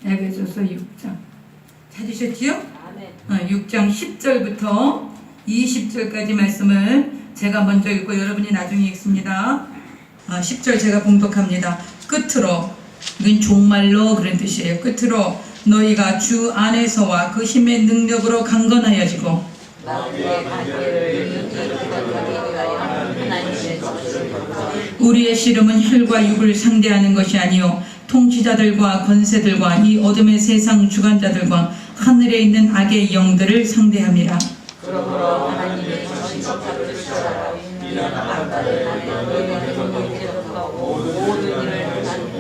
에베소서 6장 찾으셨지요? 아멘. 6장 10절부터 20절까지 말씀을 제가 먼저 읽고 여러분이 나중에 읽습니다. 10절 제가 봉독합니다. 끝으로, 이건 종말로 그런 뜻이에요. 끝으로 너희가 주 안에서와 그 힘의 능력으로 강건하여지고 나의 관계를 인격하게 하여 하나님의 우리의 씨름은 혈과 육을 상대하는 것이 아니요 통치자들과 권세들과 이 어둠의 세상 주관자들과 하늘에 있는 악의 영들을 상대함이라. 그러므로 하나님의 전적합을 찾아라. 이는 악다를 하여 너희의 공격하고 모든 일을 하는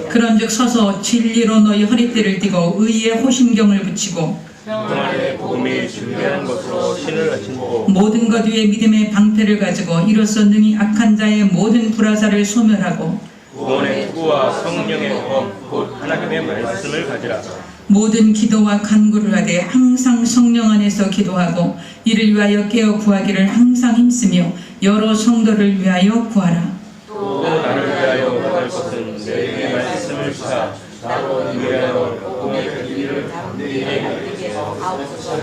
그런즉 서서 진리로 너희 허리띠를 띠고 의의 호심경을 붙이고 평안의 복음이 준비한 것으로 신을 신고 모든 것 위에 믿음의 방패를 가지고 이로써 능히 악한 자의 모든 불화살을 소멸하고 구원의 투구와 성령의 법 곧 하나님의 말씀을 가지라. 모든 기도와 간구를 하되 항상 성령 안에서 기도하고 이를 위하여 깨어 구하기를 항상 힘쓰며 여러 성도를 위하여 구하라. 또 나를 위하여 구할 것은 내 말씀을 주사 나로 위하여 복음의 길을 담대히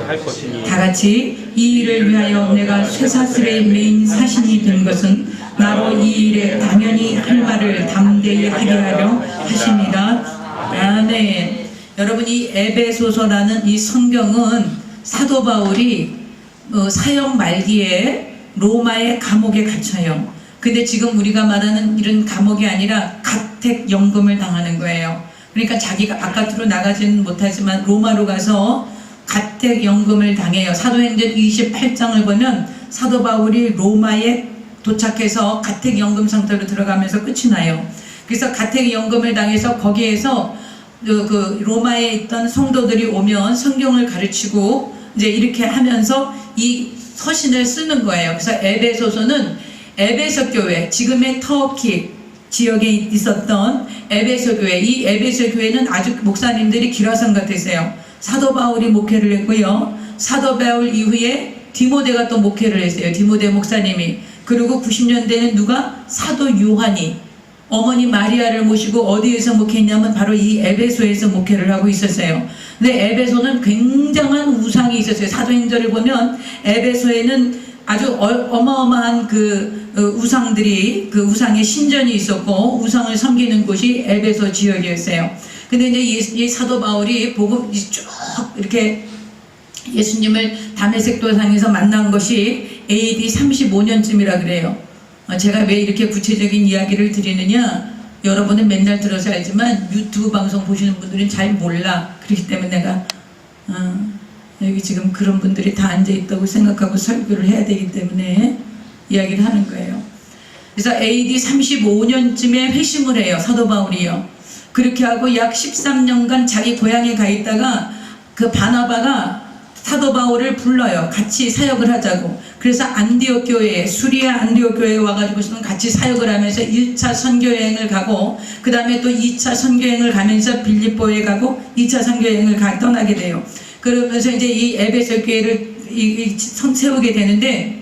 할 것이니 다 같이 이 일을 위하여 내가 쇠사슬의 메인 사신이 된 것은 나로 이 일에 당연히 할 말을 담대히 하게 하려 하십니다. 아멘. 여러분, 이 에베소서라는 이 성경은 사도 바울이 사역 말기에 로마의 감옥에 갇혀요. 근데 지금 우리가 말하는 이런 감옥이 아니라 가택연금을 당하는 거예요. 그러니까 자기가 바깥으로 나가지는 못하지만 로마로 가서 가택연금을 당해요. 사도행전 28장을 보면 사도 바울이 로마에 도착해서 가택연금 상태로 들어가면서 끝이 나요. 그래서 가택연금을 당해서 거기에서 그 로마에 있던 성도들이 오면 성경을 가르치고 이제 이렇게 하면서 이 서신을 쓰는 거예요. 그래서 에베소서는 에베소 교회, 지금의 터키 지역에 있었던 에베소 교회, 이 에베소 교회는 아주 목사님들이 기라성 같으세요. 사도 바울이 목회를 했고요. 사도 바울 이후에 디모데가 또 목회를 했어요. 디모데 목사님이. 그리고 90년대에는 누가? 사도 요한이 어머니 마리아를 모시고 어디에서 목회했냐면 바로 이 에베소에서 목회를 하고 있었어요. 근데 에베소는 굉장한 우상이 있었어요. 사도행전을 보면 에베소에는 아주 어마어마한 그 우상들이, 그 우상의 신전이 있었고 우상을 섬기는 곳이 에베소 지역이었어요. 근데 이제 이 사도 바울이 복음 쭉 이렇게 예수님을 다메섹 도상에서 만난 것이 AD 35년쯤이라 그래요. 제가 왜 이렇게 구체적인 이야기를 드리느냐, 여러분은 맨날 들어서 알지만 유튜브 방송 보시는 분들은 잘 몰라. 그렇기 때문에 내가 여기 지금 그런 분들이 다 앉아있다고 생각하고 설교를 해야 되기 때문에 이야기를 하는 거예요. 그래서 AD 35년쯤에 회심을 해요. 사도 바울이요. 그렇게 하고 약 13년간 자기 고향에 가 있다가 그 바나바가 사도 바울을 불러요. 같이 사역을 하자고. 그래서 안디옥 교회에, 수리아 안디옥 교회에 와가지고서는 같이 사역을 하면서 1차 선교여행을 가고 그 다음에 또 2차 선교여행을 가면서 빌립보에 가고 2차 선교여행을 떠나게 돼요. 그러면서 이제 이 에베소 교회를 세우게 되는데,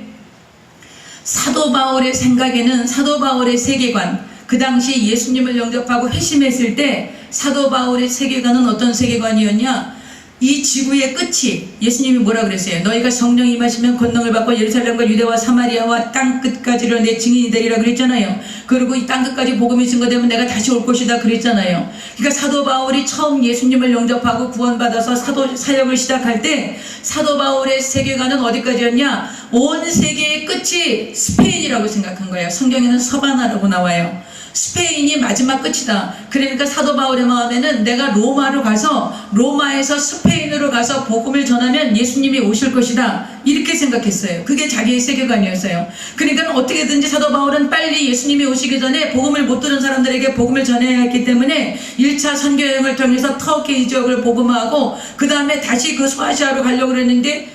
사도 바울의 생각에는, 사도 바울의 세계관, 그 당시 예수님을 영접하고 회심했을 때 사도 바울의 세계관은 어떤 세계관이었냐? 이 지구의 끝이, 예수님이 뭐라 그랬어요? 너희가 성령 임하시면 권능을 받고 예루살렘과 유대와 사마리아와 땅 끝까지로 내 증인이 되리라 그랬잖아요. 그리고 이 땅 끝까지 복음이 증거되면 내가 다시 올 것이다 그랬잖아요. 그러니까 사도 바울이 처음 예수님을 영접하고 구원받아서 사역을 시작할 때 사도 바울의 세계관은 어디까지였냐? 온 세계의 끝이 스페인이라고 생각한 거예요. 성경에는 서바나라고 나와요. 스페인이 마지막 끝이다. 그러니까 사도 바울의 마음에는 내가 로마로 가서, 로마에서 스페인으로 가서 복음을 전하면 예수님이 오실 것이다. 이렇게 생각했어요. 그게 자기의 세계관이었어요. 그러니까 어떻게든지 사도 바울은 빨리 예수님이 오시기 전에 복음을 못 들은 사람들에게 복음을 전해야 했기 때문에 1차 선교여행을 통해서 터키 지역을 복음하고 그 다음에 다시 그 소아시아로 가려고 그랬는데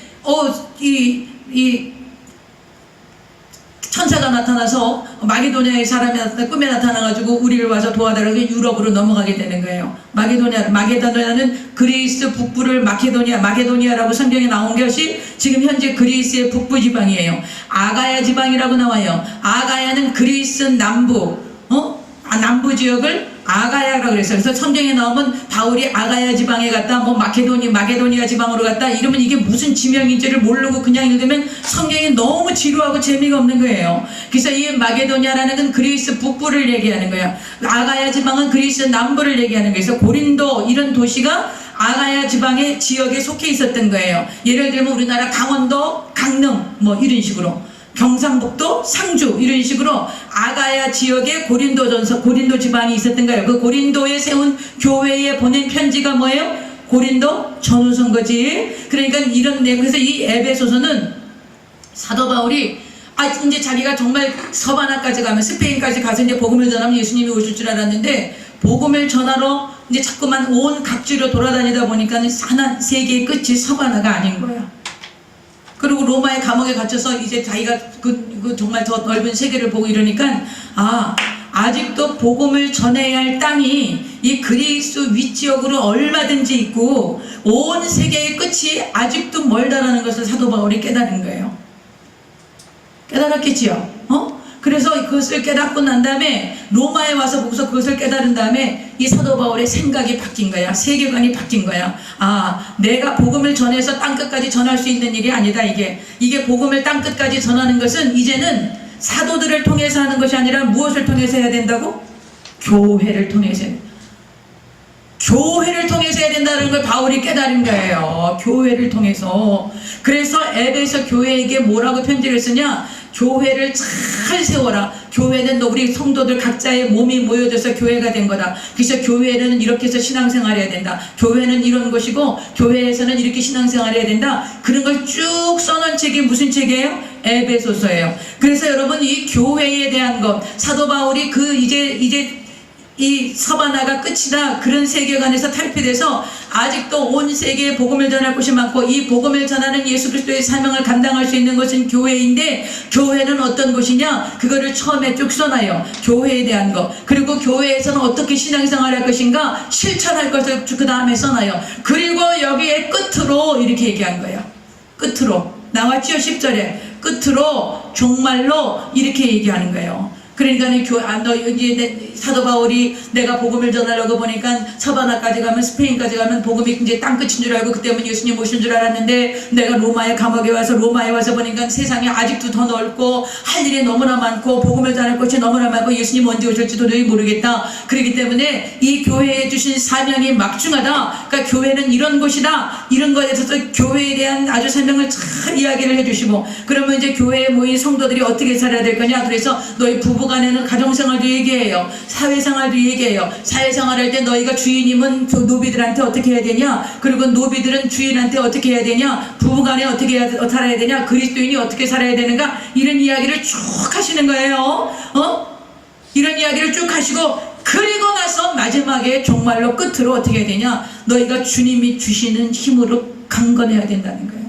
천사가 나타나서 마게도냐의 사람이 꿈에 나타나가지고 우리를 와서 도와달라고 유럽으로 넘어가게 되는 거예요. 마게도냐는 그리스 북부를 마게도니아라고 성경에 나온 것이 지금 현재 그리스의 북부 지방이에요. 아가야 지방이라고 나와요. 아가야는 그리스 남부 지역을 아가야라고 그랬어요. 그래서 성경에 나오면 바울이 아가야 지방에 갔다, 뭐 마게도니아 지방으로 갔다 이러면 이게 무슨 지명인지를 모르고 그냥 읽으면 성경이 너무 지루하고 재미가 없는 거예요. 그래서 이 마게도니아라는 건 그리스 북부를 얘기하는 거야. 아가야 지방은 그리스 남부를 얘기하는 거예요. 그래서 고린도 이런 도시가 아가야 지방의 지역에 속해 있었던 거예요. 예를 들면 우리나라 강원도, 강릉 뭐 이런 식으로, 경상북도, 상주 이런 식으로 아가야 지역에 고린도 지방이 있었던 거예요. 그 고린도에 세운 교회에 보낸 편지가 뭐예요? 고린도 전후선거지. 그러니까 이런 내용. 그래서 이 에베소서는 사도 바울이 이제 자기가 정말 서바나까지 가면, 스페인까지 가서 이제 복음을 전하면 예수님이 오실 줄 알았는데, 복음을 전하러 이제 자꾸만 온 각지로 돌아다니다 보니까 세계의 끝이 서바나가 아닌 거야. 그리고 로마의 감옥에 갇혀서 이제 자기가 그 정말 더 넓은 세계를 보고 이러니까, 아직도 복음을 전해야 할 땅이 이 그리스 윗지역으로 얼마든지 있고 온 세계의 끝이 아직도 멀다라는 것을 사도 바울이 깨달은 거예요. 깨달았겠지요. 그래서 그것을 깨닫고 난 다음에 로마에 와서 보고서 그것을 깨달은 다음에 이 사도 바울의 생각이 바뀐 거야. 세계관이 바뀐 거야. 내가 복음을 전해서 땅끝까지 전할 수 있는 일이 아니다. 이게 복음을 땅끝까지 전하는 것은 이제는 사도들을 통해서 하는 것이 아니라 무엇을 통해서 해야 된다고? 교회를 통해서 해야 된다. 교회를 통해서 해야 된다는 걸 바울이 깨달은 거예요. 교회를 통해서. 그래서 에베소 교회에게 뭐라고 편지를 쓰냐? 교회를 잘 세워라. 교회는 우리 성도들 각자의 몸이 모여져서 교회가 된 거다. 그래서 교회는 이렇게 해서 신앙생활 해야 된다. 교회는 이런 것이고 교회에서는 이렇게 신앙생활 해야 된다. 그런 걸 쭉 써놓은 책이 무슨 책이에요? 에베소서예요. 그래서 여러분 이 교회에 대한 것, 사도 바울이 이제 이 서바나가 끝이다 그런 세계관에서 탈피돼서 아직도 온 세계에 복음을 전할 곳이 많고, 이 복음을 전하는 예수 그리스도의 사명을 감당할 수 있는 것은 교회인데, 교회는 어떤 곳이냐? 그거를 처음에 쭉 써놔요. 교회에 대한 거. 그리고 교회에서는 어떻게 신앙생활 할 것인가 실천할 것을 그 다음에 써놔요. 그리고 여기에 끝으로 이렇게 얘기한 거예요. 끝으로 나왔죠? 10절에 끝으로 종말로 이렇게 얘기하는 거예요. 그러니까 사도 바울이 내가 복음을 전하려고 보니까 서바나까지 가면, 스페인까지 가면 복음이 이제 땅끝인 줄 알고 그때면 예수님 오신 줄 알았는데, 내가 로마의 감옥에 와서 보니까 세상이 아직도 더 넓고 할 일이 너무나 많고 복음을 전할 것이 너무나 많고 예수님 언제 오실지 도저히 모르겠다. 그렇기 때문에 이 교회에 주신 사명이 막중하다. 그러니까 교회는 이런 곳이다. 이런 것에 있어서 교회에 대한 아주 설명을 잘 이야기를 해주시고, 그러면 이제 교회에 모인 성도들이 어떻게 살아야 될 거냐. 그래서 너희 부부간에는 가정생활도 얘기해요. 사회생활도 얘기해요. 사회생활할 때 너희가 주인이면 노비들한테 어떻게 해야 되냐, 그리고 노비들은 주인한테 어떻게 해야 되냐, 부부간에 어떻게 살아야 되냐, 그리스도인이 어떻게 살아야 되는가, 이런 이야기를 쭉 하시는 거예요. 이런 이야기를 쭉 하시고, 그리고 나서 마지막에 종말로 끝으로 어떻게 해야 되냐, 너희가 주님이 주시는 힘으로 강건해야 된다는 거예요.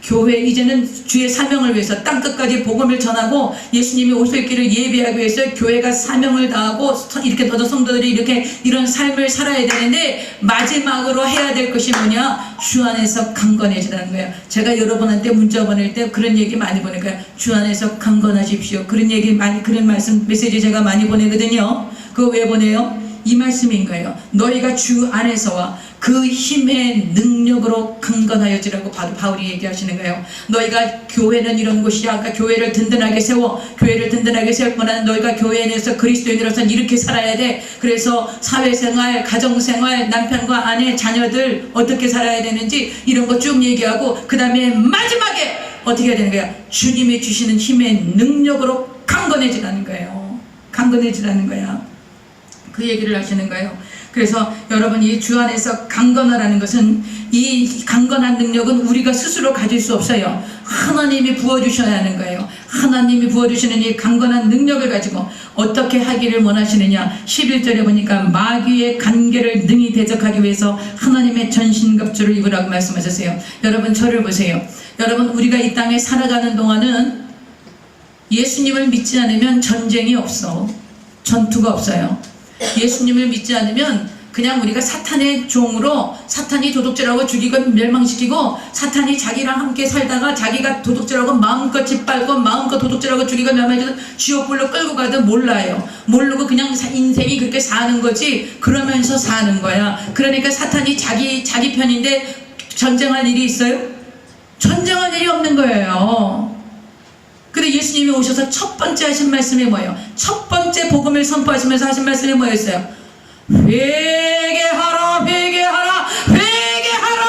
교회 이제는 주의 사명을 위해서 땅끝까지 복음을 전하고 예수님이 오실 길을 예비하기 위해서 교회가 사명을 다하고 이렇게 더더 성도들이 이런 삶을 살아야 되는데, 마지막으로 해야 될 것이 뭐냐? 주 안에서 강건해지라는 거예요. 제가 여러분한테 문자 보낼 때 그런 얘기 많이 보내니까요. 주 안에서 강건하십시오. 그런 말씀 메시지 제가 많이 보내거든요. 그거 왜 보내요? 이 말씀인 거예요. 너희가 주 안에서와 그 힘의 능력으로 강건하여지라고 바울이 얘기하시는 거예요. 너희가 교회는 이런 곳이야. 그러니까 교회를 든든하게 세워. 교회를 든든하게 세울 거는 너희가 교회 내에서 그리스도인으로서 이렇게 살아야 돼. 그래서 사회생활, 가정생활, 남편과 아내, 자녀들 어떻게 살아야 되는지 이런 거 쭉 얘기하고, 그 다음에 마지막에 어떻게 해야 되는 거야? 주님이 주시는 힘의 능력으로 강건해지라는 거예요. 강건해지라는 거야. 그 얘기를 하시는 거예요. 그래서 여러분, 이 주 안에서 강건하라는 것은, 이 강건한 능력은 우리가 스스로 가질 수 없어요. 하나님이 부어주셔야 하는 거예요. 하나님이 부어주시는 이 강건한 능력을 가지고 어떻게 하기를 원하시느냐. 11절에 보니까 마귀의 간계를 능히 대적하기 위해서 하나님의 전신갑주를 입으라고 말씀하셨어요. 여러분, 저를 보세요. 여러분, 우리가 이 땅에 살아가는 동안은 예수님을 믿지 않으면 전쟁이 없어. 전투가 없어요. 예수님을 믿지 않으면 그냥 우리가 사탄의 종으로 사탄이 도둑질하고 죽이고 멸망시키고 사탄이 자기랑 함께 살다가 자기가 도둑질하고 마음껏 짓밟고 마음껏 도둑질하고 죽이고 멸망시키고 지옥불로 끌고 가도 몰라요. 모르고 그냥 인생이 그렇게 사는 거지 그러면서 사는 거야. 그러니까 사탄이 자기 편인데 전쟁할 일이 있어요? 전쟁할 일이 없는 거예요. 근데 예수님이 오셔서 첫 번째 하신 말씀이 뭐예요? 첫 번째 복음을 선포하시면서 하신 말씀이 뭐였어요? 회개하라, 회개하라, 회개하라!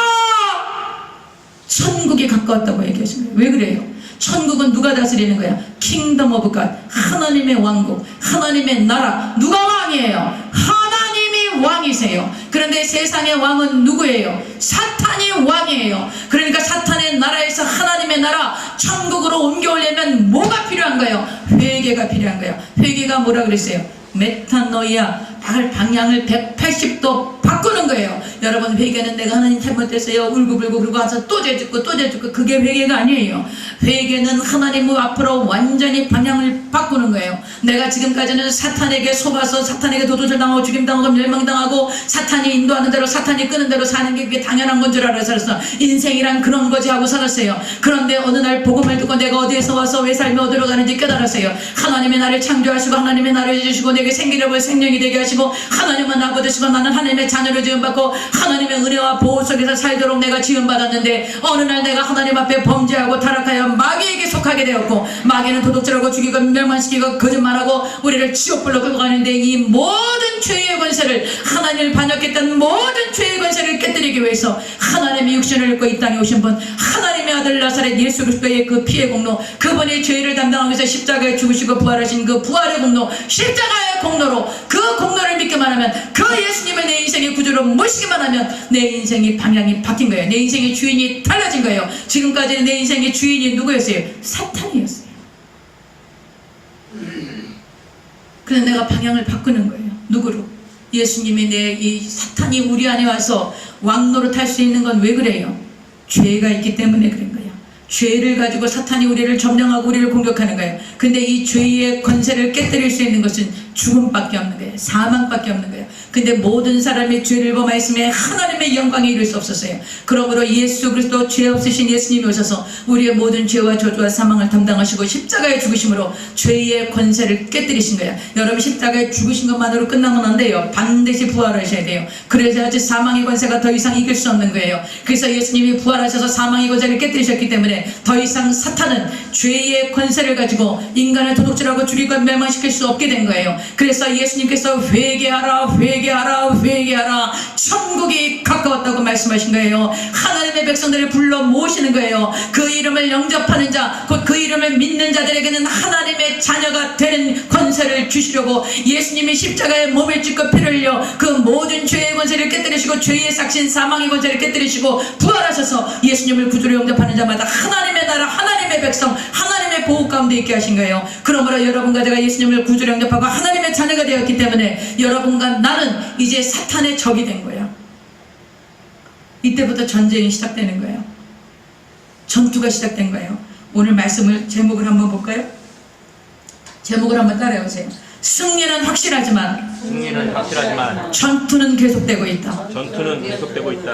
천국이 가까웠다고 얘기하신 거예요. 왜 그래요? 천국은 누가 다스리는 거야? 킹덤 오브 갓, 하나님의 왕국, 하나님의 나라. 누가 왕이에요? 하나님이 왕이세요. 그런데 세상의 왕은 누구예요? 사탄이 왕이에요. 그러니까 사탄의 나라에서 하나님의 나라 천국으로 옮겨오려면 뭐가 필요한 거예요? 회개가 필요한 거예요. 회개가 뭐라 그랬어요? 메타노이아, 방향을 180도 바꾸는 거예요. 여러분, 회개는 내가 하나님 잘못했어요 울고불고 그러고 와서 또 죄짓고 또 죄짓고, 그게 회개가 아니에요. 회개는 하나님 앞으로 완전히 방향을 바꾸는 거예요. 내가 지금까지는 사탄에게 속아서 사탄에게 도둑질 당하고 죽임당하고 멸망당하고 사탄이 인도하는 대로 사탄이 끄는 대로 사는 게 그게 당연한 건 줄 알아서 살았어. 인생이란 그런 거지 하고 살았어요. 그런데 어느 날 복음을 듣고 내가 어디에서 와서 왜 살며 어디로 가는지 깨달았어요. 하나님의 나를 창조하시고 하나님의 나를 주시고 내게 생기를 생명이 되게 하시고 하나님은 아버 되시고 나는 하나님의 자녀로 지음받고 하나님의 은혜와 보호 속에서 살도록 내가 지음받았는데, 어느 날 내가 하나님 앞에 범죄하고 타락하여 마귀에게 속하게 되었고, 마귀는 도둑질하고 죽이고 멸망시키고 거짓말하고 우리를 지옥불로 끌고 가는데, 이 모든 죄의 권세를, 하나님을 반역했던 모든 죄의 권세를 깨뜨리기 위해서 하나님의 육신을 입고 이 땅에 오신 분, 하나님의 아들 나사렛 예수 그리스도의 그 피의 공로, 그분의 죄를 담당하기 위해서 십자가에 죽으시고 부활하신 그 부활의 공로, 십자가의 공로로, 그 공로를 믿기만 하면, 그 예수님을 내 인생의 구주로 모시기만 하면 내 인생의 방향이 바뀐 거예요. 내 인생의 주인이 달라진 거예요. 지금까지는 내 인생의 주인이 누구였어요? 사탄이었어요. 그래서 내가 방향을 바꾸는 거예요. 누구로? 예수님이 이 사탄이 우리 안에 와서 왕노릇 할 수 있는 건 왜 그래요? 죄가 있기 때문에 그런 거예요. 죄를 가지고 사탄이 우리를 점령하고 우리를 공격하는 거예요. 근데 이 죄의 권세를 깨뜨릴 수 있는 것은 죽음밖에 없는 거예요. 사망밖에 없는 거예요. 근데 모든 사람이 죄를 범하였으면 하나님의 영광에 이를 수 없었어요. 그러므로 예수 그리스도 죄 없으신 예수님이 오셔서 우리의 모든 죄와 저주와 사망을 담당하시고 십자가에 죽으심으로 죄의 권세를 깨뜨리신 거예요. 여러분, 십자가에 죽으신 것만으로 끝나면 안 돼요. 반드시 부활하셔야 돼요. 그래야지 사망의 권세가 더 이상 이길 수 없는 거예요. 그래서 예수님이 부활하셔서 사망의 권세를 깨뜨리셨기 때문에 더 이상 사탄은 죄의 권세를 가지고 인간을 도둑질하고 죽이고 멸망시킬 수 없게 된 거예요. 그래서 예수님께서 회개하라, 회개하라, 회개하라, 천국이 가까웠다고 말씀하신 거예요. 하나님의 백성들을 불러 모으시는 거예요. 그 이름을 영접하는 자, 곧 그 이름을 믿는 자들에게는 하나님의 자녀가 되는 권세를 주시려고 예수님이 십자가에 몸을 찢고 피를 흘려 그 모든 죄의 권세를 깨뜨리시고 죄의 삭신 사망의 권세를 깨뜨리시고 부활하셔서 예수님을 구주로 영접하는 자마다 하나님의 나라, 하나님의 백성, 하나님의 보호 가운데 있게 하신 거예요. 그러므로 여러분과 제가 예수님을 구주로 영접하고 하나님의 자녀가 되었기 때문에 여러분과 나는 이제 사탄의 적이 된 거예요. 이때부터 전쟁이 시작되는 거예요. 전투가 시작된 거예요. 오늘 말씀을 제목을 한번 볼까요? 제목을 한번 따라해보세요. 승리는 확실하지만 전투는 계속되고 있다.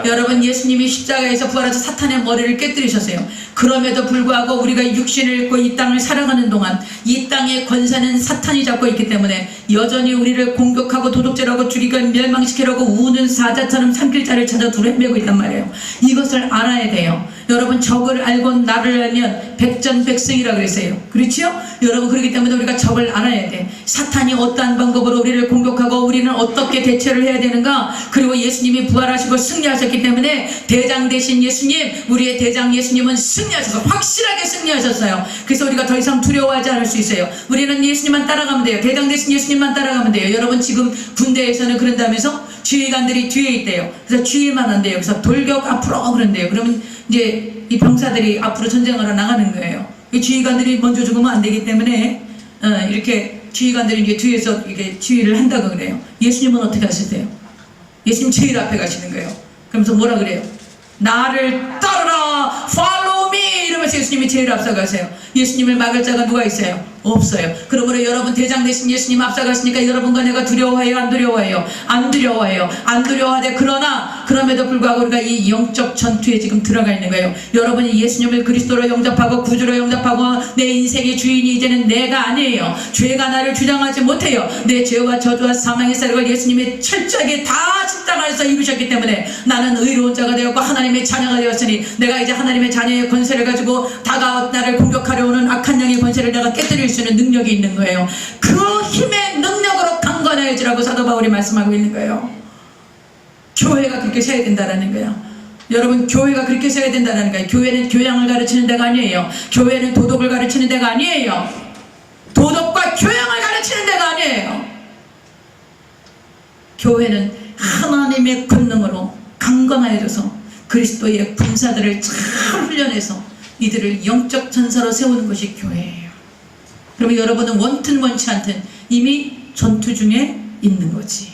여러분, 예수님이 십자가에서 부활해서 사탄의 머리를 깨뜨리셨어요. 그럼에도 불구하고 우리가 육신을 입고 이 땅을 살아가는 동안 이 땅의 권세는 사탄이 잡고 있기 때문에 여전히 우리를 공격하고 도둑질하고 죽이고 멸망시키려고 우는 사자처럼 삼킬 자를 찾아 둘에 매고 있단 말이에요. 이것을 알아야 돼요. 여러분, 적을 알고 나를 알면 백전백승이라고 그랬어요. 그렇죠? 여러분, 그렇기 때문에 우리가 적을 알아야 돼. 사탄이 어떠한 방법으로 우리를 공격하고 우리는 어떻게 대처를 해야 되는가. 그리고 예수님이 부활하시고 승리하셨기 때문에 대장 되신 예수님, 우리의 대장 예수님은 승리하셔서 확실하게 승리하셨어요. 그래서 우리가 더 이상 두려워하지 않을 수 있어요. 우리는 예수님만 따라가면 돼요. 대장 되신 예수님만 따라가면 돼요. 여러분, 지금 군대에서는 그런다면서 지휘관들이 뒤에 있대요. 그래서 지휘만 한대요. 그래서 돌격 앞으로 그런대요. 그러면 이제 이 병사들이 앞으로 전쟁하러 나가는 거예요. 지휘관들이 먼저 죽으면 안 되기 때문에 이렇게 지휘관들이 이제 뒤에서 이렇게 지휘를 한다고 그래요. 예수님은 어떻게 하시대요? 예수님 제일 앞에 가시는 거예요. 그러면서 뭐라 그래요? 나를 따르라, follow me 이러면서 예수님이 제일 앞서 가세요. 예수님을 막을 자가 누가 있어요? 없어요. 그러므로 여러분 대장 되신 예수님 앞서갔으니까 여러분과 내가 두려워해요? 안 두려워해요? 안 두려워해요. 안 두려워하되 그러나 그럼에도 불구하고 우리가 이 영적 전투에 지금 들어가 있는 거예요. 여러분이 예수님을 그리스도로 영접하고 구주로 영접하고 내 인생의 주인이 이제는 내가 아니에요. 죄가 나를 주장하지 못해요. 내 죄와 저주와 사망의 쌀을 예수님이 철저하게 다 십자가에서 입으셨기 때문에 나는 의로운 자가 되었고 하나님의 자녀가 되었으니 내가 이제 하나님의 자녀의 권세를 가지고 다가와 나를 공격하려 오는 악한 영의 권세를 내가 깨뜨릴 수 있는 능력이 있는 거예요. 그 힘의 능력으로 강건해지라고 사도 바울이 말씀하고 있는 거예요. 교회가 그렇게 서야 된다는 거예요. 여러분, 교회가 그렇게 서야 된다는 거예요. 교회는 교양을 가르치는 데가 아니에요. 교회는 도덕을 가르치는 데가 아니에요. 도덕과 교양을 가르치는 데가 아니에요. 교회는 하나님의 권능으로 강건하여져서 그리스도의 군사들을 잘 훈련해서 이들을 영적 전사로 세우는 것이 교회예요. 그러면 여러분은 원튼 원치 않든 이미 전투 중에 있는 거지.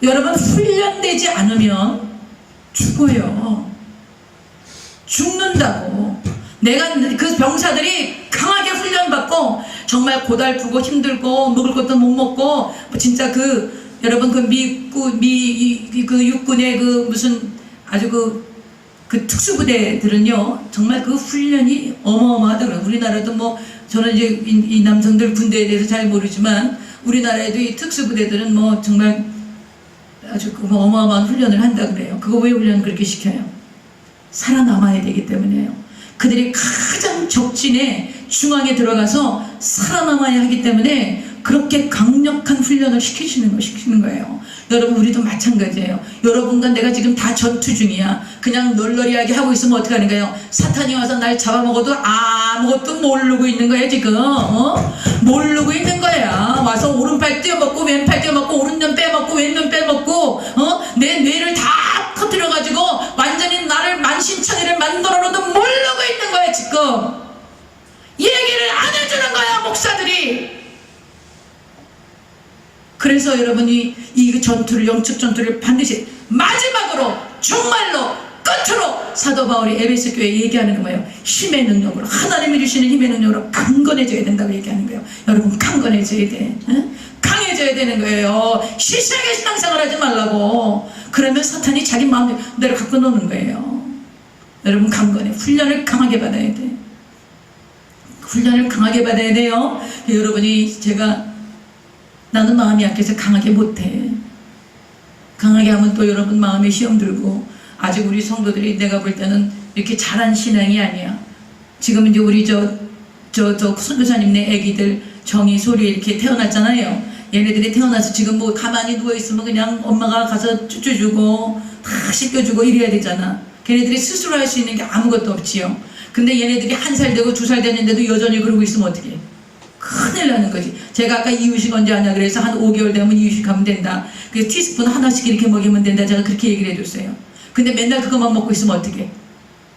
여러분, 훈련되지 않으면 죽어요. 죽는다고. 내가 그 병사들이 강하게 훈련받고 정말 고달프고 힘들고 먹을 것도 못 먹고 진짜 여러분 그 육군의 그 무슨 아주 그 특수부대들은요 정말 그 훈련이 어마어마하더라고요. 우리나라도 뭐 저는 이제 이 남성들 군대에 대해서 잘 모르지만 우리나라에도 이 특수부대들은 뭐 정말 아주 어마어마한 훈련을 한다 그래요. 그거 왜 훈련을 그렇게 시켜요? 살아남아야 되기 때문에요. 그들이 가장 적진의 중앙에 들어가서 살아남아야 하기 때문에 그렇게 강력한 훈련을 시키는 거예요. 여러분, 우리도 마찬가지예요. 여러분과 내가 지금 다 전투 중이야. 그냥 널널이하게 하고 있으면 어떻게 하는 거예요? 사탄이 와서 날 잡아먹어도 아무것도 모르고 있는 거예요 지금. 모르고 있는 거야. 와서 오른팔 떼어먹고 왼팔 떼어먹고 오른눈 빼먹고 왼눈 빼먹고 내 뇌를 다 터뜨려가지고 완전히 나를 만신창이를 만들어놓도 모르고 있는 거야 지금. 얘기를 안 해주는 거야 목사들이. 그래서 여러분이 이 전투를, 영적 전투를 반드시 마지막으로 정말로 끝으로 사도 바울이 에베소 교회에 얘기하는 거 뭐예요? 힘의 능력으로, 하나님이 주시는 힘의 능력으로 강건해져야 된다고 얘기하는 거예요. 여러분, 강건해져야 돼. 응? 강해져야 되는 거예요. 시시하게 신앙생활 하지 말라고. 그러면 사탄이 자기 마음대로 갖고 노는 거예요. 여러분, 강건해. 훈련을 강하게 받아야 돼. 훈련을 강하게 받아야 돼요. 여러분이 나는 마음이 약해서 강하게 못해. 강하게 하면 또 여러분 마음에 시험 들고 아직 우리 성도들이 내가 볼 때는 이렇게 잘한 신앙이 아니야. 지금 이제 우리 선교사님네 애기들 정희 소리 이렇게 태어났잖아요. 얘네들이 태어나서 지금 뭐 가만히 누워있으면 그냥 엄마가 가서 쭈쭈주고 다 씻겨주고 이래야 되잖아. 걔네들이 스스로 할 수 있는 게 아무것도 없지요. 근데 얘네들이 1살 되고 2살 됐는데도 여전히 그러고 있으면 어떻게 해? 큰일 나는 거지. 제가 아까 이유식 언제 하냐 그래서 한 5개월 되면 이유식하면 된다. 그래서 티스푼 하나씩 이렇게 먹이면 된다. 제가 그렇게 얘기를 해줬어요. 근데 맨날 그것만 먹고 있으면 어떡해?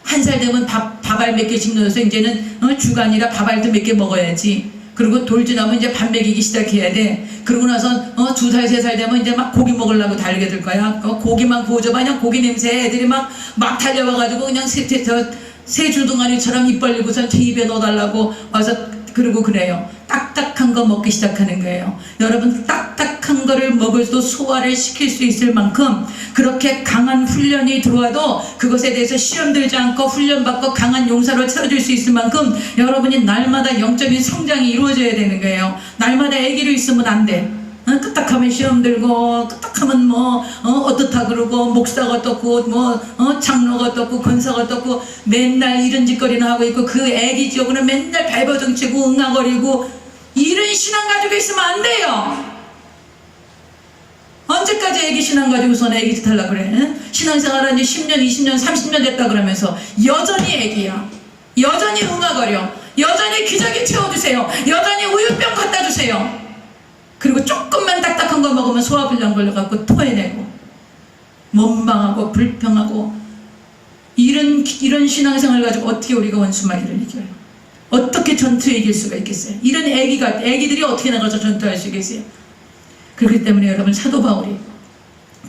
1살 되면 밥알 몇 개씩 넣어서 이제는 주간이라 밥알도 몇 개 먹어야지. 그리고 돌 지나면 이제 밥 먹이기 시작해야 돼. 그러고 나서 2살 3살 되면 이제 막 고기 먹으려고 달려들 거야. 고기만 구워줘봐. 그냥 고기 냄새 애들이 막 달려와가지고 그냥 새 주둥아리처럼 입 벌리고서 제 입에 넣어달라고 와서 그러고 그래요. 딱딱한 거 먹기 시작하는 거예요. 여러분, 딱딱한 거를 먹어도 소화를 시킬 수 있을 만큼 그렇게 강한 훈련이 들어와도 그것에 대해서 시험 들지 않고 훈련받고 강한 용사로 채워줄 수 있을 만큼 여러분이 날마다 영적인 성장이 이루어져야 되는 거예요. 날마다 애기로 있으면 안 돼. 끄떡하면 시험 들고 끄떡하면 어떻다 그러고 목사가 어떻고 장로가 어떻고 권사가 어떻고 맨날 이런 짓거리나 하고 있고 그 애기 지역으로 맨날 발버둥치고 응아거리고 이런 신앙 가지고 있으면 안 돼요. 언제까지 애기 신앙 가지고서는 애기 짓 하려고 그래? 신앙생활 한 지 10년 20년 30년 됐다 그러면서 여전히 애기야. 여전히 응아거려. 여전히 기저귀 채워주세요. 여전히 우유병 갖다 주세요. 그리고 조금만 딱딱한 거 먹으면 소화불량 걸려갖고 토해내고 원망하고 불평하고 이런 신앙생활을 가지고 어떻게 우리가 원수마귀를 이겨요? 어떻게 전투에 이길 수가 있겠어요? 이런 애기들이 어떻게 나가서 전투할 수 있겠어요? 그렇기 때문에 여러분, 사도 바울이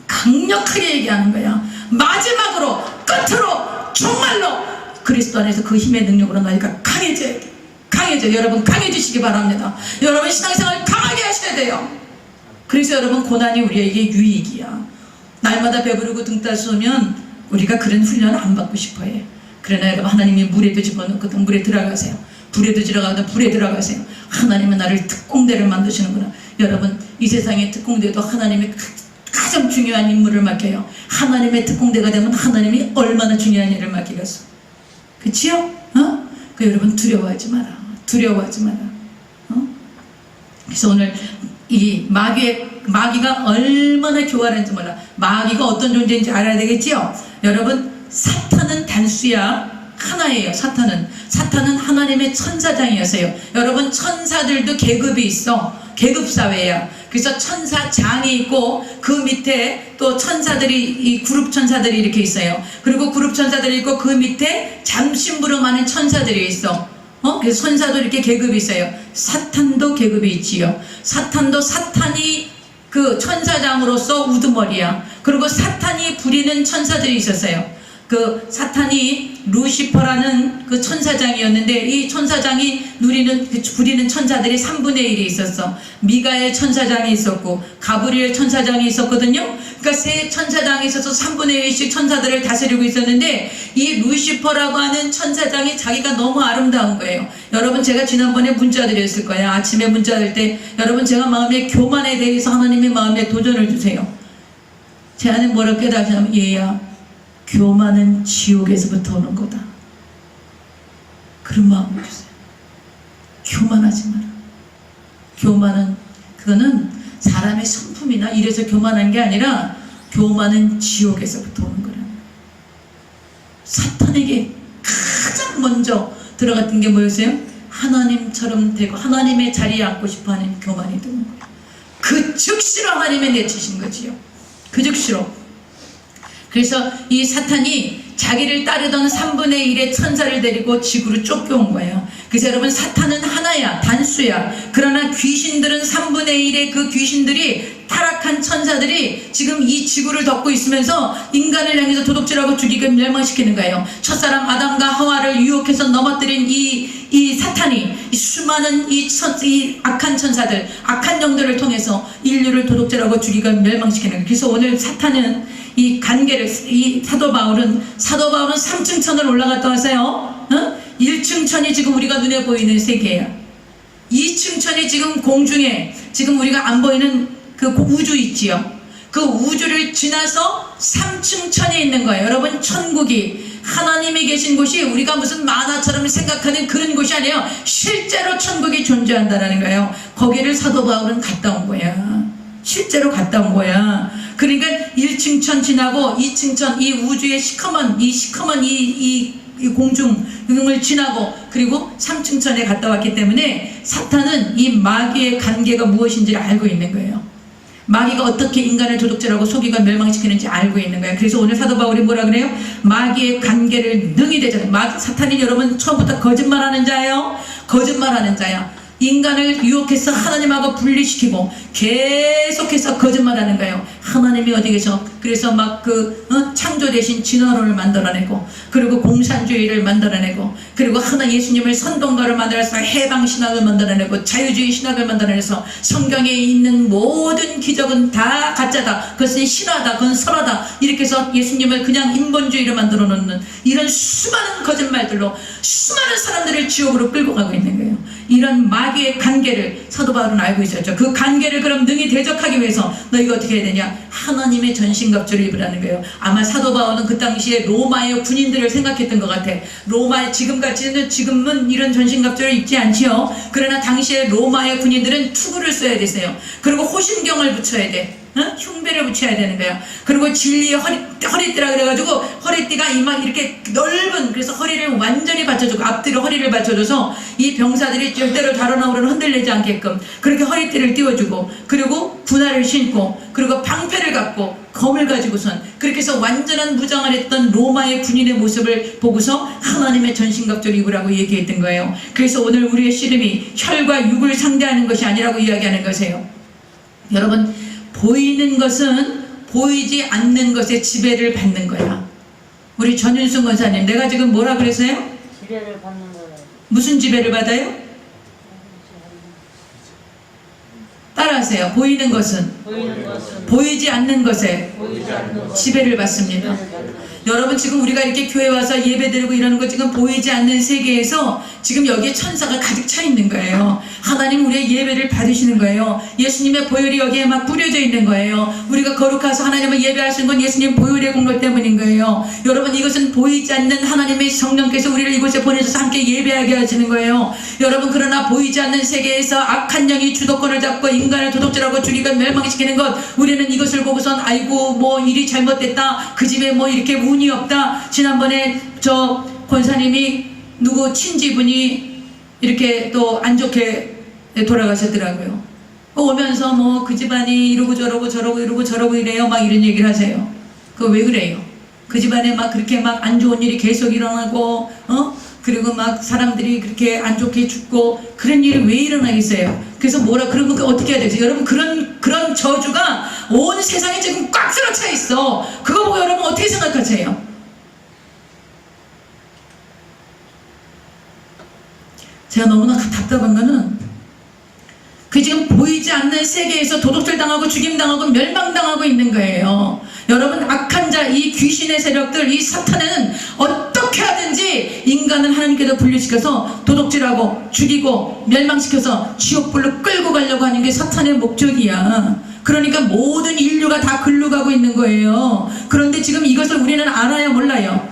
강력하게 얘기하는 거야. 마지막으로 끝으로 정말로 그리스도 안에서 그 힘의 능력으로 너희가 강해져야 돼. 강해져. 여러분 강해지시기 바랍니다. 여러분 신앙생활 강하게 하셔야 돼요. 그래서 여러분 고난이 우리에게 유익이야. 날마다 배부르고 등 따스우면 우리가 그런 훈련 안 받고 싶어해. 그러나 여러분 하나님이 물에도 집어넣거든. 물에 들어가세요. 불에도 들어가든 불에 들어가세요. 하나님은 나를 특공대를 만드시는구나. 여러분 이 세상의 특공대도 하나님의 가장 중요한 임무를 맡겨요. 하나님의 특공대가 되면 하나님이 얼마나 중요한 일을 맡기겠어. 그치요? 그 여러분 두려워하지 마라. 두려워하지 마라. 그래서 오늘 이 마귀가 얼마나 교활한지 몰라. 마귀가 어떤 존재인지 알아야 되겠지요? 여러분 사탄은 단수야. 하나예요. 사탄은 하나님의 천사장이었어요. 여러분 천사들도 계급이 있어. 계급사회야. 그래서 천사장이 있고 그 밑에 또 천사들이 이 그룹 천사들이 이렇게 있어요. 그리고 그룹 천사들이 있고 그 밑에 잠심부름하는 천사들이 있어. 그래서 천사도 이렇게 계급이 있어요. 사탄도 계급이 있지요. 사탄이 그 천사장으로서 우두머리야. 그리고 사탄이 부리는 천사들이 있었어요. 그 사탄이 루시퍼라는 그 천사장이었는데 이 천사장이 부리는 천사들이 3분의 1이 있었어. 미가엘 천사장이 있었고 가브리엘 천사장이 있었거든요. 그러니까 세 천사장이 있어서 3분의 1씩 천사들을 다스리고 있었는데 이 루시퍼라고 하는 천사장이 자기가 너무 아름다운 거예요. 여러분 제가 지난번에 문자 드렸을 거예요. 아침에 문자 드릴 때 여러분 제가 마음의 교만에 대해서 하나님의 마음에 도전을 주세요. 제 안에 뭐라 깨닫냐면 얘야 교만은 지옥에서부터 오는 거다. 그런 마음을 주세요. 교만하지 마라. 교만은 그거는 사람의 성품이나 이래서 교만한 게 아니라 교만은 지옥에서부터 오는 거라. 사탄에게 가장 먼저 들어갔던 게 뭐였어요? 하나님처럼 되고 하나님의 자리에 앉고 싶어하는 교만이 드는 거예요. 그 즉시로 하나님의 내치신 거지요. 그 즉시로. 그래서 이 사탄이 자기를 따르던 3분의 1의 천사를 데리고 지구로 쫓겨온 거예요. 그래서 여러분 사탄은 하나야. 단수야. 그러나 귀신들은 3분의 1의 그 귀신들이 타락한 천사들이 지금 이 지구를 덮고 있으면서 인간을 향해서 도둑질하고 죽이고 멸망시키는 거예요. 첫사람 아담과 하와를 유혹해서 넘어뜨린 이 사탄이 이 수많은 이 악한 천사들, 악한 영들을 통해서 인류를 도둑질하고 죽이고 멸망시키는 거예요. 그래서 오늘 사탄은 이 관계를 이 사도 바울은 3층 천을 올라갔다 왔어요. 1층 천이 지금 우리가 눈에 보이는 세계야. 2층 천이 지금 공중에 지금 우리가 안 보이는 그 우주 있지요. 그 우주를 지나서 3층 천이 있는 거예요. 여러분 천국이 하나님이 계신 곳이 우리가 무슨 만화처럼 생각하는 그런 곳이 아니에요. 실제로 천국이 존재한다는 거예요. 거기를 사도 바울은 갔다 온 거야. 실제로 갔다 온 거야. 그러니까 1층 천 지나고 2층 천 이 우주의 시커먼 이 공중을 지나고 그리고 3층 천에 갔다 왔기 때문에 사탄은 이 마귀의 관계가 무엇인지를 알고 있는 거예요. 마귀가 어떻게 인간을 도둑질하고 속이고 멸망시키는지 알고 있는 거예요. 그래서 오늘 사도 바울이 뭐라 그래요? 마귀의 관계를 능히 대적하는 사탄이 여러분 처음부터 거짓말하는 자예요. 거짓말하는 자야. 인간을 유혹해서 하나님하고 분리시키고 계속해서 거짓말하는 거예요. 하나님이 어디 계셔? 그래서 막 창조 대신 진화론을 만들어내고 그리고 공산주의를 만들어내고 그리고 예수님을 선동가를 만들어서 해방신학을 만들어내고 자유주의 신학을 만들어내서 성경에 있는 모든 기적은 다 가짜다. 그것은 신화다. 그건 설화다. 이렇게 해서 예수님을 그냥 인본주의로 만들어 놓는 이런 수많은 거짓말들로 수많은 사람들을 지옥으로 끌고 가고 있는 거예요. 이런 마귀의 관계를 사도 바울은 알고 있었죠. 그 관계를 그럼 능히 대적하기 위해서 너희가 어떻게 해야 되냐? 하나님의 전신갑주를 입으라는 거예요. 아마 사도 바울은 그 당시에 로마의 군인들을 생각했던 것 같아. 로마의 지금은 이런 전신갑주를 입지 않지요. 그러나 당시에 로마의 군인들은 투구를 써야 됐어요. 그리고 호신경을 붙여야 돼. 흉배를 붙여야 되는 거야. 그리고 진리의 허리띠라 그래가지고 허리띠가 이만 이렇게 넓은 그래서 허리를 완전히 받쳐주고 앞뒤로 허리를 받쳐줘서 이 병사들이 절대로 다른 나무를 흔들리지 않게끔 그렇게 허리띠를 띄워주고 그리고 군화를 신고 그리고 방패를 갖고 검을 가지고선 그렇게 해서 완전한 무장을 했던 로마의 군인의 모습을 보고서 하나님의 전신갑주를 입으라고 얘기했던 거예요. 그래서 오늘 우리의 씨름이 혈과 육을 상대하는 것이 아니라고 이야기하는 것이에요. 여러분 보이는 것은 보이지 않는 것에 지배를 받는 거야. 우리 전윤승 권사님 내가 지금 뭐라 그랬어요? 지배를 받는 거예요. 무슨 지배를 받아요? 따라하세요. 보이는 것은 보이지 않는 것에 지배를 받습니다. 여러분 지금 우리가 이렇게 교회 와서 예배드리고 이러는 거 지금 보이지 않는 세계에서 지금 여기에 천사가 가득 차 있는 거예요. 하나님 우리의 예배를 받으시는 거예요. 예수님의 보혈이 여기에 막 뿌려져 있는 거예요. 우리가 거룩해서 하나님을 예배하시는 건 예수님 보혈의 공로 때문인 거예요. 여러분 이것은 보이지 않는 하나님의 성령께서 우리를 이곳에 보내셔서 함께 예배하게 하시는 거예요. 여러분 그러나 보이지 않는 세계에서 악한 영이 주도권을 잡고 인간을 도둑질하고 죽이고 멸망시키는 것, 우리는 이것을 보고선 아이고 뭐 일이 잘못됐다, 그 집에 뭐 이렇게 운이 없다. 지난번에 저 권사님이 누구 친지분이 이렇게 또 안 좋게 돌아가셨더라고요. 오면서 뭐 그 집안이 이러고 저러고 저러고 이러고 저러고 이래요 막 이런 얘기를 하세요. 그거 왜 그래요? 그 집안에 막 그렇게 막 안 좋은 일이 계속 일어나고 그리고 막 사람들이 그렇게 안 좋게 죽고 그런 일이 왜 일어나겠어요? 그래서 뭐라 그러면 어떻게 해야 되죠? 여러분 그런 저주가 온 세상에 지금 꽉 들어차 있어. 그거 보고 여러분 어떻게 생각하세요? 제가 너무나 답답한 거는 그 지금 보이지 않는 세계에서 도둑질 당하고 죽임 당하고 멸망당하고 있는 거예요. 여러분 악한 자, 이 귀신의 세력들, 이 사탄은 어떻게 하든지 인간을 하나님께서 분리시켜서 도둑질하고 죽이고 멸망시켜서 지옥불로 끌고 가려고 하는 게 사탄의 목적이야. 그러니까 모든 인류가 다 글로 가고 있는 거예요. 그런데 지금 이것을 우리는 알아요, 몰라요?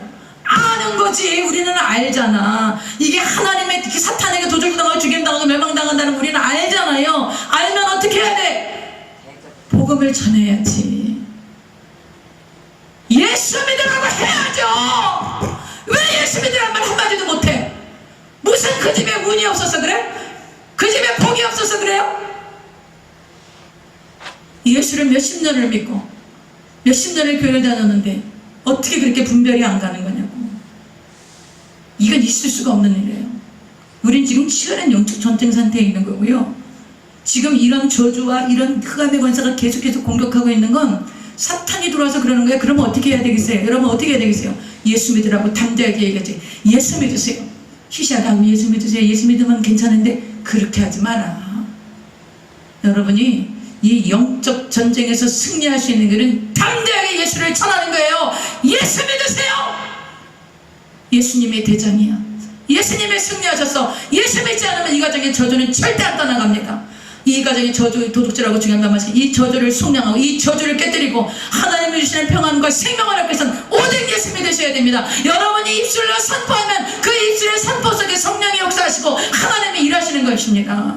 아는 거지. 우리는 알잖아. 이게 하나님의 특히 사탄에게 도둑당하고 죽임당하고 멸망당한다는 우리는 알잖아요. 알면 어떻게 해야 돼? 복음을 전해야지. 예수 믿으라고 해야죠. 왜 예수 믿으라는 말 한마디도 못해? 무슨 그 집에 운이 없어서 그래? 그 집에 복이 없어서 그래요? 예수를 몇십 년을 믿고 몇십 년을 교회 다녔는데 어떻게 그렇게 분별이 안 가는 거냐고. 이건 있을 수가 없는 일이에요. 우린 지금 치열한 영적 전쟁 상태에 있는 거고요. 지금 이런 저주와 이런 흑암의 권세가 계속해서 공격하고 있는 건 사탄이 들어와서 그러는 거예요. 그러면 어떻게 해야 되겠어요? 여러분 어떻게 해야 되겠어요? 예수 믿으라고 담대하게 얘기하지. 예수 믿으세요. 시시하다고 예수 믿으세요. 예수 믿으면 괜찮은데 그렇게 하지 마라. 여러분이 이 영적 전쟁에서 승리할 수 있는 길은 담대하게 예수를 전하는 거예요. 예수 믿으세요. 예수님의 대장이야. 예수님이 승리하셔서 예수 믿지 않으면 이 가정의 저주는 절대 안 떠나갑니다. 이 가정의 저주, 도둑질하고 중요한 말씀, 이 저주를 속량하고 이 저주를 깨뜨리고 하나님이 주시는 평안과 생명을 얻기 위해서는 오직 예수 믿으셔야 됩니다. 여러분이 입술로 선포하면 그 입술의 선포 속에 성령이 역사하시고 하나님이 일하시는 것입니다.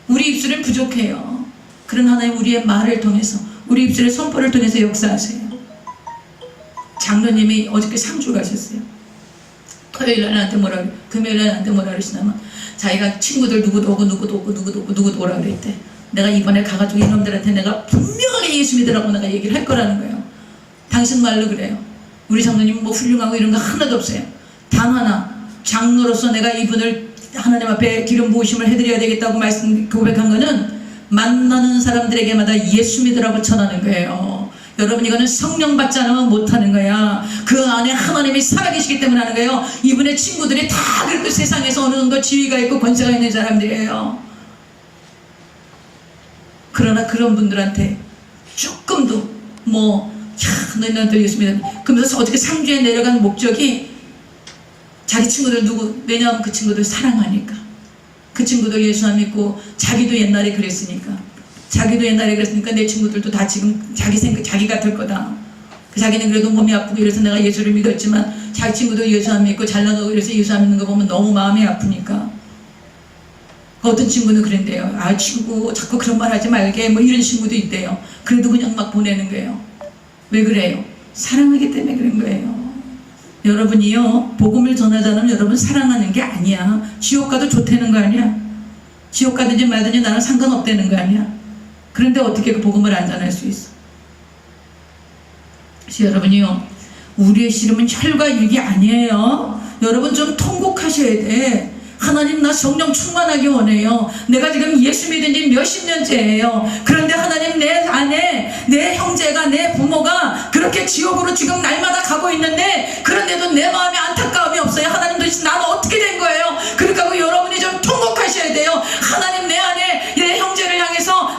우리 입술은 부족해요. 그런 하나님 우리의 말을 통해서, 우리 입술의 선포를 통해서 역사하세요. 장로님이 어저께 상주 가셨어요. 토요일날 나한테 뭐라 그래? 금요일날 나한테 뭐라 그러시냐면 자기가 친구들 누구도 오고 누구도 오라 그랬대. 내가 이번에 가가지고 이놈들한테 내가 분명하게 예수 믿으라고 내가 얘기를 할 거라는 거예요. 당신 말로 그래요. 우리 장로님은 뭐 훌륭하고 이런 거 하나도 없어요. 단 하나 장로로서 내가 이분을 하나님 앞에 기름 부으심을 해드려야 되겠다고 고백한 거는 만나는 사람들에게마다 예수 믿으라고 전하는 거예요. 여러분 이거는 성령 받지 않으면 못하는 거야. 그 안에 하나님이 살아계시기 때문에 하는 거예요. 이분의 친구들이 다 그렇게 세상에서 어느 정도 지위가 있고 권세가 있는 사람들이에요. 그러나 그런 분들한테 조금도 너희들 예수 믿어. 그러면서 어저께 상주에 내려간 목적이 자기 친구들 왜냐하면 그 친구들 사랑하니까. 그 친구들 예수 안 믿고 자기도 옛날에 그랬으니까 내 친구들도 다 지금 자기 같을 거다. 자기는 그래도 몸이 아프고 이래서 내가 예수를 믿었지만 자기 친구도 예수 안 믿고 잘 나가고 이래서 예수 안 믿는 거 보면 너무 마음이 아프니까. 어떤 친구는 그런데요. 아 친구 자꾸 그런 말 하지 말게 뭐 이런 친구도 있대요. 그래도 그냥 막 보내는 거예요. 왜 그래요? 사랑하기 때문에 그런 거예요. 여러분이요 복음을 전하지 않으면 여러분 사랑하는 게 아니야. 지옥 가도 좋다는 거 아니야. 지옥 가든지 말든지 나는 상관없다는 거 아니야. 그런데 어떻게 그 복음을 안 전할 수 있어? 그래서 여러분이요 우리의 씨름은 혈과 육이 아니에요. 여러분 좀 통곡하셔야 돼. 하나님 나 성령 충만하게 원해요. 내가 지금 예수 믿은 지 몇십 년째예요. 그런데 하나님 내 아내, 내 형제가, 내 부모가 그렇게 지옥으로 지금 날마다 가고 있는데 그런데도 내 마음에 안타까움이 없어요. 하나님 도대체 나는 어떻게 된 거예요? 그러니까 여러분이 좀 통곡하셔야 돼요. 하나님 내 아내, 내 형제를 향해서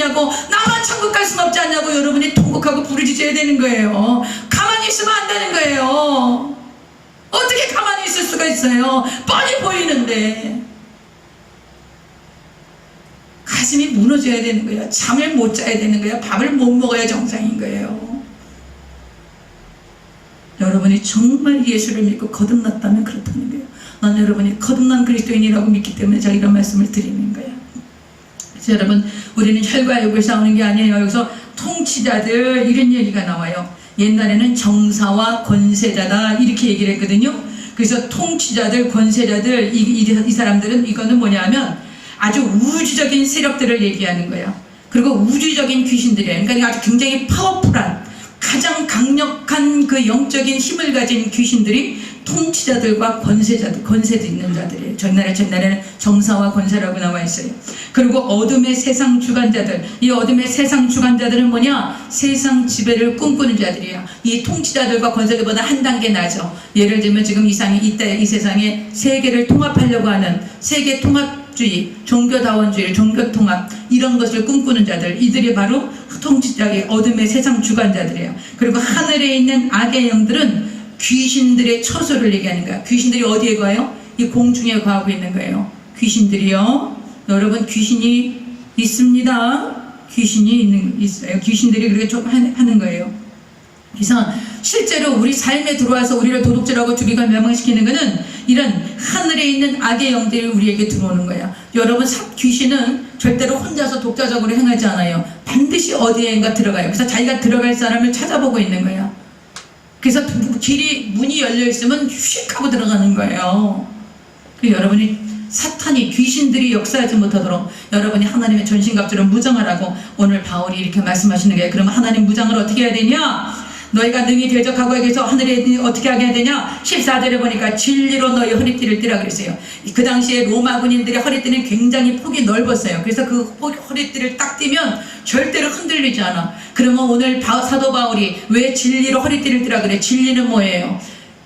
없냐고, 나만 천국 갈 수는 없지 않냐고 여러분이 통곡하고 부르짖어야 되는 거예요. 가만히 있으면 안 되는 거예요. 어떻게 가만히 있을 수가 있어요? 뻔히 보이는데. 가슴이 무너져야 되는 거예요. 잠을 못 자야 되는 거예요. 밥을 못 먹어야 정상인 거예요. 여러분이 정말 예수를 믿고 거듭났다면 그렇다는 거예요. 난 여러분이 거듭난 그리스도인이라고 믿기 때문에 제가 이런 말씀을 드리는 거예요. 그래서 여러분, 우리는 혈과 육을 싸우는 게 아니에요. 여기서 통치자들 이런 얘기가 나와요. 옛날에는 정사와 권세자다 이렇게 얘기를 했거든요. 그래서 통치자들, 권세자들, 이 사람들은 이거는 뭐냐면 아주 우주적인 세력들을 얘기하는 거예요. 그리고 우주적인 귀신들이에요. 그러니까 아주 굉장히 파워풀한, 가장 강력한 그 영적인 힘을 가진 귀신들이 통치자들과 권세도 있는 자들이에요. 전날에는 정사와 권세라고 나와 있어요. 그리고 어둠의 세상 주관자들, 이 어둠의 세상 주관자들은 뭐냐? 세상 지배를 꿈꾸는 자들이에요. 이 통치자들과 권세들보다 한 단계 나죠. 예를 들면 지금 이 세상에 세계를 통합하려고 하는 세계 통합주의, 종교다원주의, 종교통합 이런 것을 꿈꾸는 자들, 이들이 바로 통치자의 어둠의 세상 주관자들이에요. 그리고 하늘에 있는 악의 영들은 귀신들의 처소를 얘기하는 거야. 귀신들이 어디에 가요? 이 공중에 가고 있는 거예요. 귀신들이요. 여러분, 귀신이 있습니다. 귀신이 있어요. 귀신들이 그렇게 좀 하는 거예요. 그래서 실제로 우리 삶에 들어와서 우리를 도둑질하고 죽이고 멸망시키는 것은 이런 하늘에 있는 악의 영들이 우리에게 들어오는 거야. 여러분, 귀신은 절대로 혼자서 독자적으로 행하지 않아요. 반드시 어디에인가 들어가요. 그래서 자기가 들어갈 사람을 찾아보고 있는 거야. 그래서 문이 열려 있으면 휙 하고 들어가는 거예요. 그래서 여러분이 사탄이, 귀신들이 역사하지 못하도록 여러분이 하나님의 전신갑주를 무장하라고 오늘 바울이 이렇게 말씀하시는 거예요. 그러면 하나님 무장을 어떻게 해야 되냐? 너희가 능히 대적하고 해서 하늘에 어떻게 하게 해야 되냐? 14절에 보니까 진리로 너희 허리띠를 띠라 그랬어요. 그 당시에 로마 군인들의 허리띠는 굉장히 폭이 넓었어요. 그래서 그 허리띠를 딱 띠면 절대로 흔들리지 않아. 그러면 오늘 사도 바울이 왜 진리로 허리띠를 띠라 그래? 진리는 뭐예요?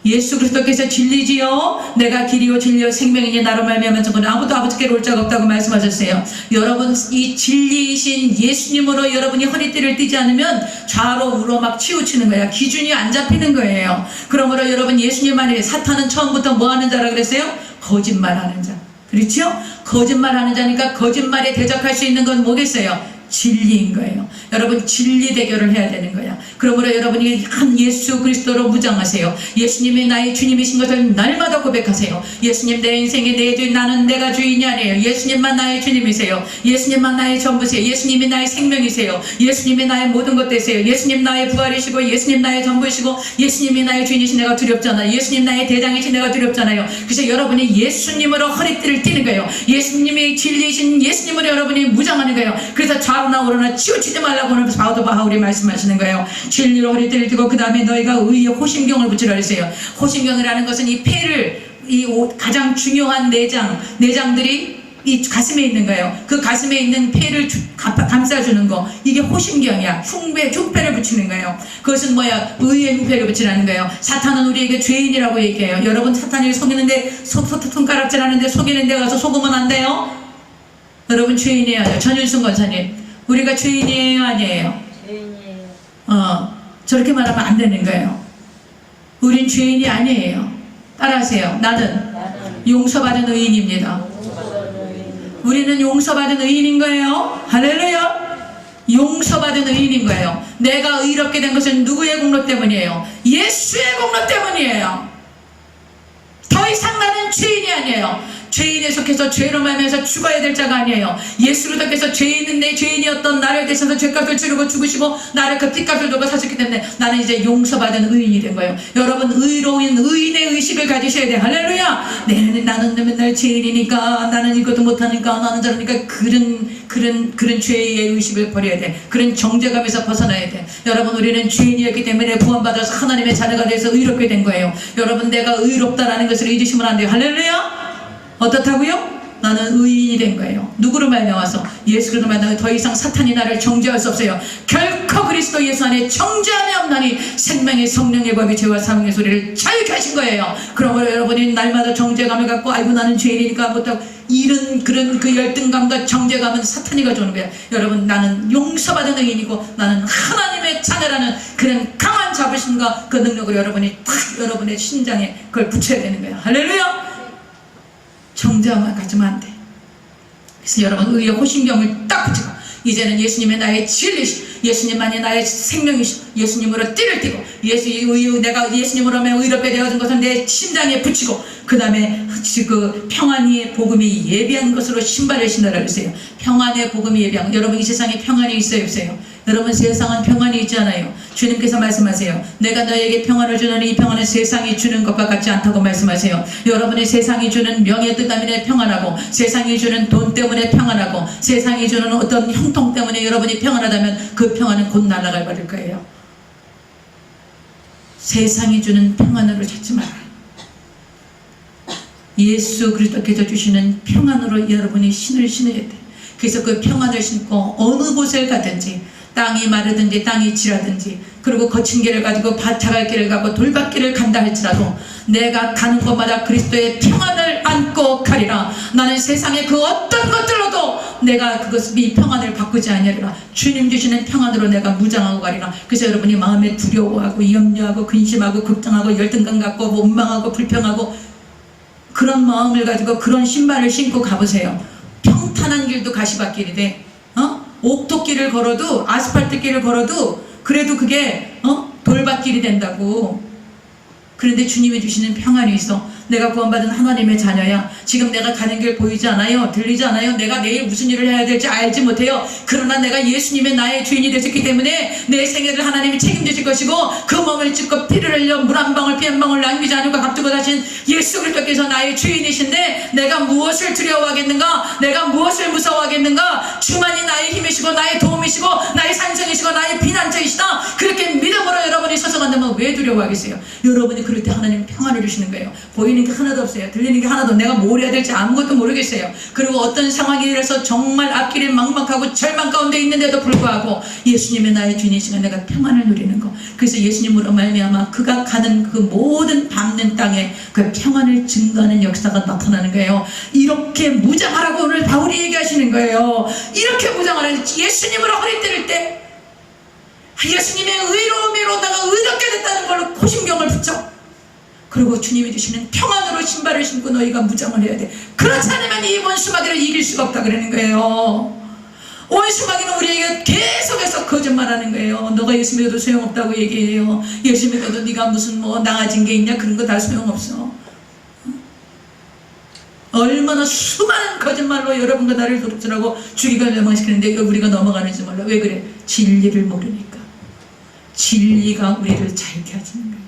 예수 그리스도께서 진리지요. 내가 길이요 진리요 생명이니 나로 말미암아 저는 아무도 아버지께로 올 자가 없다고 말씀하셨어요. 여러분, 이 진리이신 예수님으로 여러분이 허리띠를 띠지 않으면 좌로 우로 막 치우치는 거야. 기준이 안 잡히는 거예요. 그러므로 여러분, 예수님 안에 사탄은 처음부터 뭐 하는 자라 그랬어요? 거짓말하는 자. 그렇죠? 거짓말하는 자니까 거짓말에 대적할 수 있는 건 뭐겠어요? 진리인 거예요. 여러분, 진리 대결을 해야 되는 거야. 그러므로 여러분이 한 예수 그리스도로 무장하세요. 예수님이 나의 주님이신 것을 날마다 고백하세요. 예수님 내 인생의 내 주인, 나는 내가 주인이 아니에요. 예수님만 나의 주님이세요. 예수님만 나의 전부세요. 예수님이 나의 생명이세요. 예수님이 나의 모든 것 되세요. 예수님 나의 부활이시고 예수님 나의 전부이시고 예수님이 나의 주인이신 내가 두렵잖아요. 예수님 나의 대장이신 내가 두렵잖아요. 그래서 여러분이 예수님으로 허리띠를 띠는 거예요. 예수님이 진리이신 예수님으로 여러분이 무장하는 거예요. 그래서 좌우나 우로나 치우치지 말라고 오늘 사도 바울이 말씀하시는 거예요. 진리로 허리띠를 띠고 그 다음에 너희가 의의 호심경을 붙이라 그랬어요. 호심경이라는 것은 이 폐를, 가장 중요한 내장들이 이 가슴에 있는 거예요. 그 가슴에 있는 폐를 감싸주는 거, 이게 호심경이야. 흉패를 붙이는 거예요. 그것은 뭐야? 의의 흉패를 붙이라는 거예요. 사탄은 우리에게 죄인이라고 얘기해요. 여러분, 사탄이 속이는데 손가락질하는데 속이는 데 가서 속으면 안 돼요. 여러분, 죄인이에요. 전윤승 권사님, 우리가 죄인이에요, 아니에요? 죄인이에요. 저렇게 말하면 안 되는 거예요. 우린 죄인이 아니에요. 따라하세요. 나는 용서받은 의인입니다. 우리는 용서받은 의인인 거예요. 할렐루야. 용서받은 의인인 거예요. 내가 의롭게 된 것은 누구의 공로 때문이에요? 예수의 공로 때문이에요. 더 이상 나는 죄인이 아니에요. 죄인에 속해서 죄로 말미암아서 죽어야 될 자가 아니에요. 예수 그리스도께서 죄인인데 죄인이었던 나를 대신해서 죄값을 치르고 죽으시고 나를 그 핏값을 두고 사셨기 때문에 나는 이제 용서받은 의인이 된 거예요. 여러분, 의로운 의인의 의식을 가지셔야 돼요. 할렐루야. 나는 맨날 죄인이니까, 나는 이것도 못하니까, 나는 저러니까 그런 죄의 의식을 버려야 돼. 그런 정죄감에서 벗어나야 돼. 여러분, 우리는 죄인이었기 때문에 구원받아서 하나님의 자녀가 돼서 의롭게 된 거예요. 여러분, 내가 의롭다라는 것을 잊으시면 안 돼요. 할렐루야. 어떻다고요? 나는 의인이 된 거예요. 누구로 말미암아서? 예수 그리스도로 말미암아 더 이상 사탄이 나를 정죄할 수 없어요. 결코 그리스도 예수 안에 정죄함이 없나니 생명의 성령의 법이 죄와 사망의 소리를 자유케 하신 거예요. 그러므로 여러분이 날마다 정죄감을 갖고 아이고 나는 죄인이니까 못하고 이런 그런 그 열등감과 정죄감은 사탄이 가져오는 거예요. 여러분 나는 용서받은 의인이고 나는 하나님의 자녀라는 그런 강한 자부심과 그 능력으로 여러분이 딱 여러분의 심장에 그걸 붙여야 되는 거예요. 할렐루야. 정죄함을 가지면 안 돼. 그래서 여러분 의의 호신경을 딱 붙이고 이제는 예수님의 나의 진리시 예수님만이 나의 생명이시 예수님으로 띠를 띠고 내가 예수님으로 하면 의롭게 되어진 것을 내 심장에 붙이고 그 다음에 그 평안의 복음이 예비한 것으로 신발을 신으라 그러세요. 평안의 복음이 예비한 여러분 이 세상에 평안이 있어요 없어요? 여러분 세상은 평안이 있지 않아요. 주님께서 말씀하세요. 내가 너에게 평안을 주노니 이 평안은 세상이 주는 것과 같지 않다고 말씀하세요. 여러분의 세상이 주는 명예 뜻 때문에 평안하고 세상이 주는 돈 때문에 평안하고 세상이 주는 어떤 형통 때문에 여러분이 평안하다면 그 평안은 곧 날아갈 버릴 거예요. 세상이 주는 평안으로 찾지 마라. 예수 그리스도께서 주시는 평안으로 여러분이 신을 신어야 돼. 그래서 그 평안을 신고 어느 곳을 가든지 땅이 마르든지 땅이 지라든지 그리고 거친 길을 가지고 자갈 길을 가고 돌밭길을 간다 할지라도 내가 가는 곳마다 그리스도의 평안을 안고 가리라. 나는 세상의 그 어떤 것들로도 내가 이 평안을 바꾸지 아니하리라. 주님 주시는 평안으로 내가 무장하고 가리라. 그래서 여러분이 마음에 두려워하고 염려하고 근심하고 걱정하고 열등감 갖고 원망하고 불평하고 그런 마음을 가지고 그런 신발을 신고 가보세요. 평탄한 길도 가시밭길이 돼. 옥토길을 걸어도 아스팔트 길을 걸어도 그래도 그게 돌밭길이 된다고. 그런데 주님이 주시는 평안이 있어. 내가 구원받은 하나님의 자녀야. 지금 내가 가는 길 보이지 않아요? 들리지 않아요? 내가 내일 무슨 일을 해야 될지 알지 못해요. 그러나 내가 예수님의 나의 주인이 되셨기 때문에 내 생애를 하나님이 책임지실 것이고 그 몸을 찢고 피를 흘려 물 한 방울 피 한 방울 남기지 않고 값주고 다신 예수 그리스도께서 나의 주인이신데 내가 무엇을 두려워하겠는가? 내가 무엇을 무서워하겠는가? 주만이 나의 힘이시고 나의 도움이시고 나의 산성이시고 나의 피난처이시다. 그렇게 믿음으로 여러분이 서서 간다면 왜 두려워하겠어요? 여러분이 그럴 때 하나님 평안을 주시는 거예요. 보이는 게 하나도 없어요. 들리는 게 하나도. 내가 뭘 해야 될지 아무것도 모르겠어요. 그리고 어떤 상황이 이래서 정말 앞길이 막막하고 절망 가운데 있는데도 불구하고 예수님의 나의 주인이시면 내가 평안을 누리는 거. 그래서 예수님으로 말미암아 그가 가는 그 모든 밟는 땅에 그 평안을 증거하는 역사가 나타나는 거예요. 이렇게 무장하라고 오늘 바울이 얘기하시는 거예요. 이렇게 무장하라는 예수님으로 허리 때릴 때 예수님의 의로움으로 내가 의롭게 됐다는 걸로 호심경을 붙여. 그리고 주님이 주시는 평안으로 신발을 신고 너희가 무장을 해야 돼. 그렇지 않으면 이 원수마귀를 이길 수가 없다 그러는 거예요. 원수마귀는 우리에게 계속해서 거짓말하는 거예요. 너가 예수 믿어도 소용없다고 얘기해요. 예수 믿어도 네가 무슨 나아진 게 있냐 그런 거 다 소용없어. 얼마나 수많은 거짓말로 여러분과 나를 도둑질하고 죽이고 멸망시키는데 우리가 넘어가는지 몰라. 왜 그래? 진리를 모르니까. 진리가 우리를 자유케 하시는 거예요.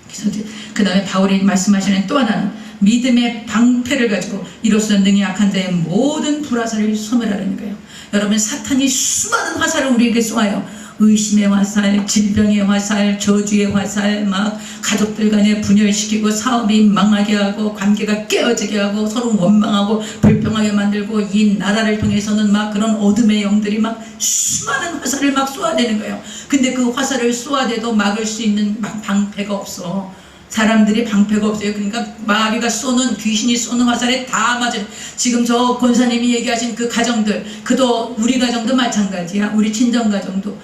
그래서 그 다음에 바울이 말씀하시는 또 하나는 믿음의 방패를 가지고 이로써 능히 악한 자의 모든 불화살을 소멸하라는 거예요. 여러분 사탄이 수많은 화살을 우리에게 쏘아요. 의심의 화살, 질병의 화살, 저주의 화살, 막 가족들 간에 분열시키고 사업이 망하게 하고 관계가 깨어지게 하고 서로 원망하고 불평하게 만들고 이 나라를 통해서는 막 그런 어둠의 영들이 막 수많은 화살을 막 쏘아대는 거예요. 근데 그 화살을 쏘아대도 막을 수 있는 방패가 없어. 사람들이 방패가 없어요. 그러니까 마귀가 쏘는 귀신이 쏘는 화살에 다 맞아요. 지금 저 권사님이 얘기하신 그 가정들, 그도 우리 가정도 마찬가지야. 우리 친정가정도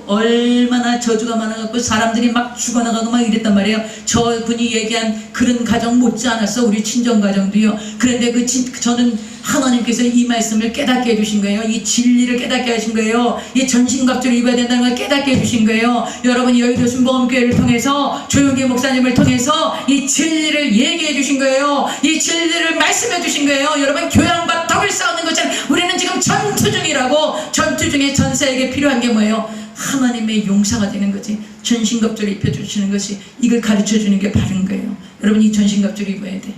얼마나 저주가 많아갖고 사람들이 막 죽어나가고 막 이랬단 말이에요. 저분이 얘기한 그런 가정 못지 않았어. 우리 친정가정도요. 그런데 저는 하나님께서 이 말씀을 깨닫게 해주신 거예요. 이 진리를 깨닫게 하신 거예요. 이 전신갑주를 입어야 된다는 걸 깨닫게 해주신 거예요. 여러분이 여의도 순복음교회를 통해서 조용기 목사님을 통해서 이 진리를 얘기해 주신 거예요. 이 진리를 말씀해 주신 거예요. 여러분 교양과 덕을 싸우는 것처럼 우리는 지금 전투 중이라고. 전투 중에 전사에게 필요한 게 뭐예요? 하나님의 용사가 되는 거지. 전신갑주를 입혀주시는 것이 이걸 가르쳐 주는 게 바른 거예요. 여러분 이 전신갑주를 입어야 돼.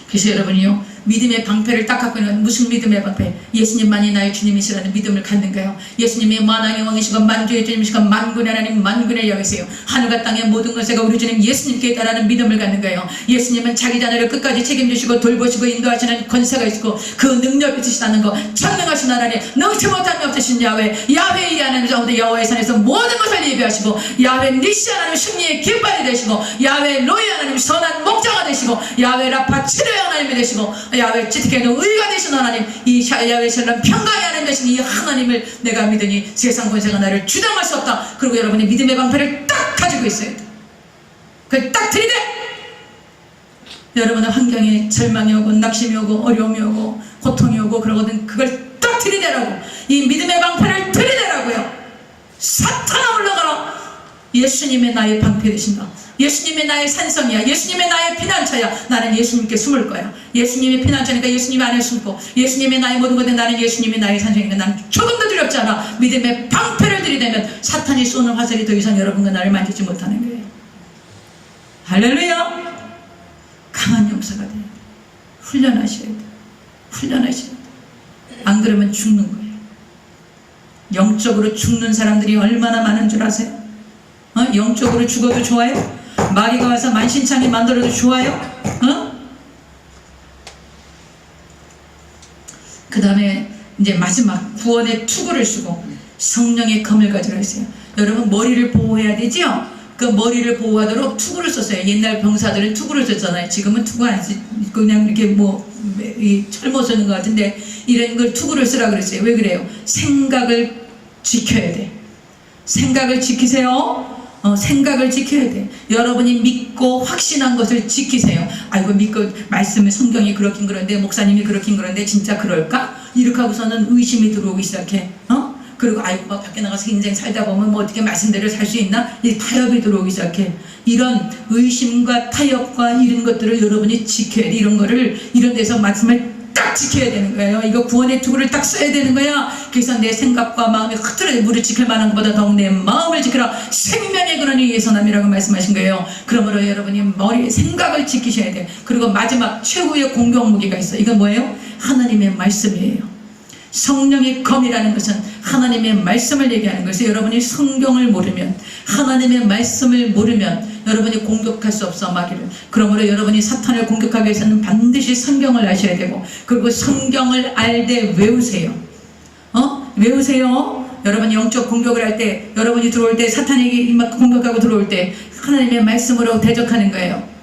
그래서 여러분이요 믿음의 방패를 딱 갖고 있는 무슨 믿음의 방패? 예수님만이 나의 주님이시라는 믿음을 갖는 거예요. 예수님이 만왕의 왕이시고 만주의 주님이시고 만군의 하나님 만군의 여이세요. 하늘과 땅의 모든 것에가 우리 주님 예수님께 있다라는 믿음을 갖는 거예요. 예수님은 자기 자녀를 끝까지 책임지시고 돌보시고 인도하시는 권세가 있고 그 능력이 있으시다는 거, 천능하신 하나님, 능치 못한 없으신 야훼, 야훼 일이 하나님 가운데 여호와의 산에서 모든 것을 예비하시고, 야훼 니시 하나님 승리의 깃발이 되시고, 야훼 로이 하나님 선한 목자가 되시고, 야훼 라파 치료의 하나님이 되시고, 야훼 지트케는 의가 되신 하나님, 이 야훼 샬롬 평강의 하나님 되신 이 하나님을 내가 믿으니 세상 권세가 나를 주장할 수 없다. 그리고 여러분이 믿음의 방패를 딱 가지고 있어야 돼. 그걸 딱 들이대. 여러분의 환경에 절망이 오고 낙심이 오고 어려움이 오고 고통이 오고 그러거든. 그걸 딱 들이대라고. 이 믿음의 방패를 들이대라고요. 사탄아 물러가라. 예수님의 나의 방패 되신다. 예수님의 나의 산성이야. 예수님의 나의 피난처야. 나는 예수님께 숨을 거야. 예수님의 피난처니까 예수님 안에 숨고, 예수님의 나의 모든 것에 나는 예수님의 나의 산성이니까 나는 조금도 두렵지 않아. 믿음의 방패를 들이대면 사탄이 쏘는 화살이 더 이상 여러분과 나를 만지지 못하는 거예요. 할렐루야. 강한 용사가 돼요. 훈련하셔야 돼요. 훈련하셔야 돼요. 안 그러면 죽는 거예요. 영적으로 죽는 사람들이 얼마나 많은 줄 아세요? 영적으로 죽어도 좋아요? 마귀가 와서 만신창이 만들어도 좋아요? 그 다음에 이제 마지막 구원의 투구를 쓰고 성령의 검을 가지고 있어요. 여러분 머리를 보호해야 되죠? 그 머리를 보호하도록 투구를 썼어요. 옛날 병사들은 투구를 썼잖아요. 지금은 투구 안 쓰, 그냥 이렇게 철모 쓰는 것 같은데 이런 걸 투구를 쓰라 그랬어요. 왜 그래요? 생각을 지켜야 돼. 생각을 지키세요. 생각을 지켜야 돼. 여러분이 믿고 확신한 것을 지키세요. 아이고 믿고 말씀을 성경이 그렇긴 그런데 목사님이 그렇긴 그런데 진짜 그럴까? 이렇게 하고서는 의심이 들어오기 시작해. 그리고 아이고 막 밖에 나가서 인생 살다 보면 뭐 어떻게 말씀대로 살 수 있나? 이 타협이 들어오기 시작해. 이런 의심과 타협과 이런 것들을 여러분이 지켜야 돼. 이런 거를 이런 데서 말씀을 딱 지켜야 되는 거예요. 이거 구원의 투구를 딱 써야 되는 거야. 그래서 내 생각과 마음이 흐트러져 무릇 지킬 만한 것보다 더욱 내 마음을 지키라. 생명의 근원이 예선함이라고 말씀하신 거예요. 그러므로 여러분이 머리에 생각을 지키셔야 돼요. 그리고 마지막 최후의 공격 무기가 있어요. 이건 뭐예요? 하나님의 말씀이에요. 성령의 검이라는 것은 하나님의 말씀을 얘기하는 것이, 여러분이 성경을 모르면, 하나님의 말씀을 모르면 여러분이 공격할 수 없어 마귀를. 그러므로 여러분이 사탄을 공격하기 위해서는 반드시 성경을 아셔야 되고, 그리고 성경을 알되 외우세요. 외우세요. 여러분이 영적 공격을 할 때, 여러분이 들어올 때, 사탄에게 공격하고 들어올 때 하나님의 말씀으로 대적하는 거예요.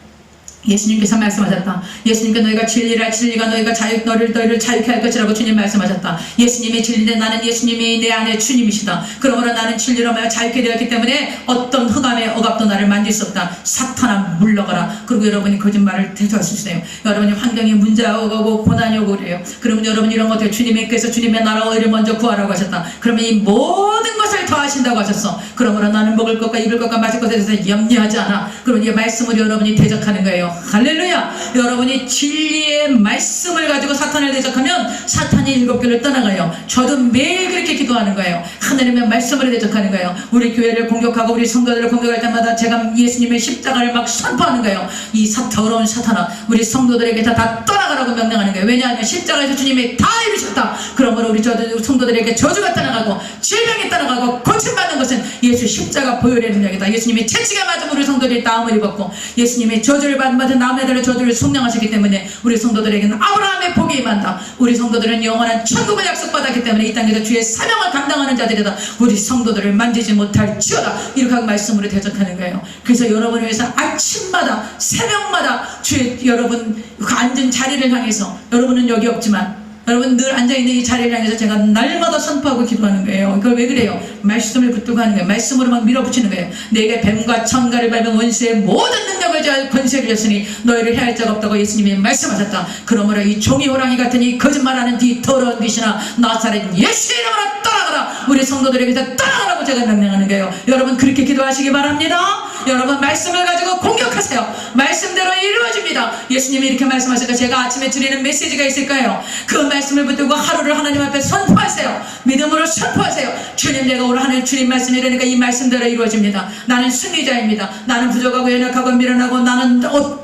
예수님께서 말씀하셨다. 예수님께 너희가 진리라, 진리가 너희를 자유케 할 것이라고 주님 말씀하셨다. 예수님이 진리인데 나는 예수님이 내 안에 주님이시다. 그러므로 나는 진리로 말하여 자유케 되었기 때문에 어떤 흑암의 억압도 나를 만질 수 없다. 사탄아 물러가라. 그리고 여러분이 거짓말을 대처할 수 있어요. 여러분이 환경에 문제가 오고 고난이 오고 그래요. 그러면 여러분 이런 것들 주님께서 주님의 나라와 의를 먼저 구하라고 하셨다. 그러면 이 모든 것을 더하신다고 하셨어. 그러므로 나는 먹을 것과 입을 것과 마실 것에 대해서 염려하지 않아. 그러면 이 말씀으로 여러분이 대적하는 거예요. 할렐루야. 여러분이 진리의 말씀을 가지고 사탄을 대적하면 사탄이 7개를 떠나가요. 저도 매일 그렇게 기도하는 거예요. 하나님의 말씀을 대적하는 거예요. 우리 교회를 공격하고 우리 성도들을 공격할 때마다 제가 예수님의 십자가를 막 선포하는 거예요. 이 더러운 사탄아, 우리 성도들에게 다 떠나가라고 명령하는 거예요. 왜냐하면 십자가에서 주님이 다 이루셨다. 그러므로 우리 성도들에게 저주가 떠나가고 질병이 떠나가고 고침받는 것은 예수 십자가 보혈의 능력이다. 예수님이 채찍에 맞은 우리 성도들이 다음을 입었고, 예수님이 저주를 받은 남의 저주를 속량하셨기 때문에 우리 성도들에게는 아브라함의 복이 임한다. 우리 성도들은 영원한 천국을 약속받았기 때문에 이 땅에서 주의 사명을 감당하는 자들이다. 우리 성도들을 만지지 못할지어다. 이렇게 하고 말씀으로 대적하는 거예요. 그래서 여러분을 위해서 아침마다 새벽마다 주의 여러분 그 앉은 자리를 향해서, 여러분은 여기 없지만 여러분 늘 앉아있는 이 자리를 향해서 제가 날마다 선포하고 기도하는 거예요. 이걸 왜 그래요? 말씀을 붙들고 하는 거예요. 말씀으로 막 밀어붙이는 거예요. 내게 뱀과 청가를 밟은 원수의 모든 능력을 줘 권세를 줬으니 너희를 해할 자가 없다고 예수님이 말씀하셨다. 그러므로 이 종이 호랑이 같은 이 거짓말하는 이 더러운 귀신아, 나사렛 예수의 이름으로 떠나가라. 우리 성도들에게 떠나가라고 제가 명령하는 거예요. 여러분 그렇게 기도하시기 바랍니다. 여러분 말씀을 가지고 공격하세요. 말씀대로 이루어집니다. 예수님이 이렇게 말씀하시니까 제가 아침에 드리는 메시지가 있을까요? 그 말씀을 붙들고 하루를 하나님 앞에 선포하세요. 믿음으로 선포하세요. 주님, 내가 오늘 하는 주님 말씀이라니까 이 말씀대로 이루어집니다. 나는 승리자입니다. 나는 부족하고 연약하고 미련하고 나는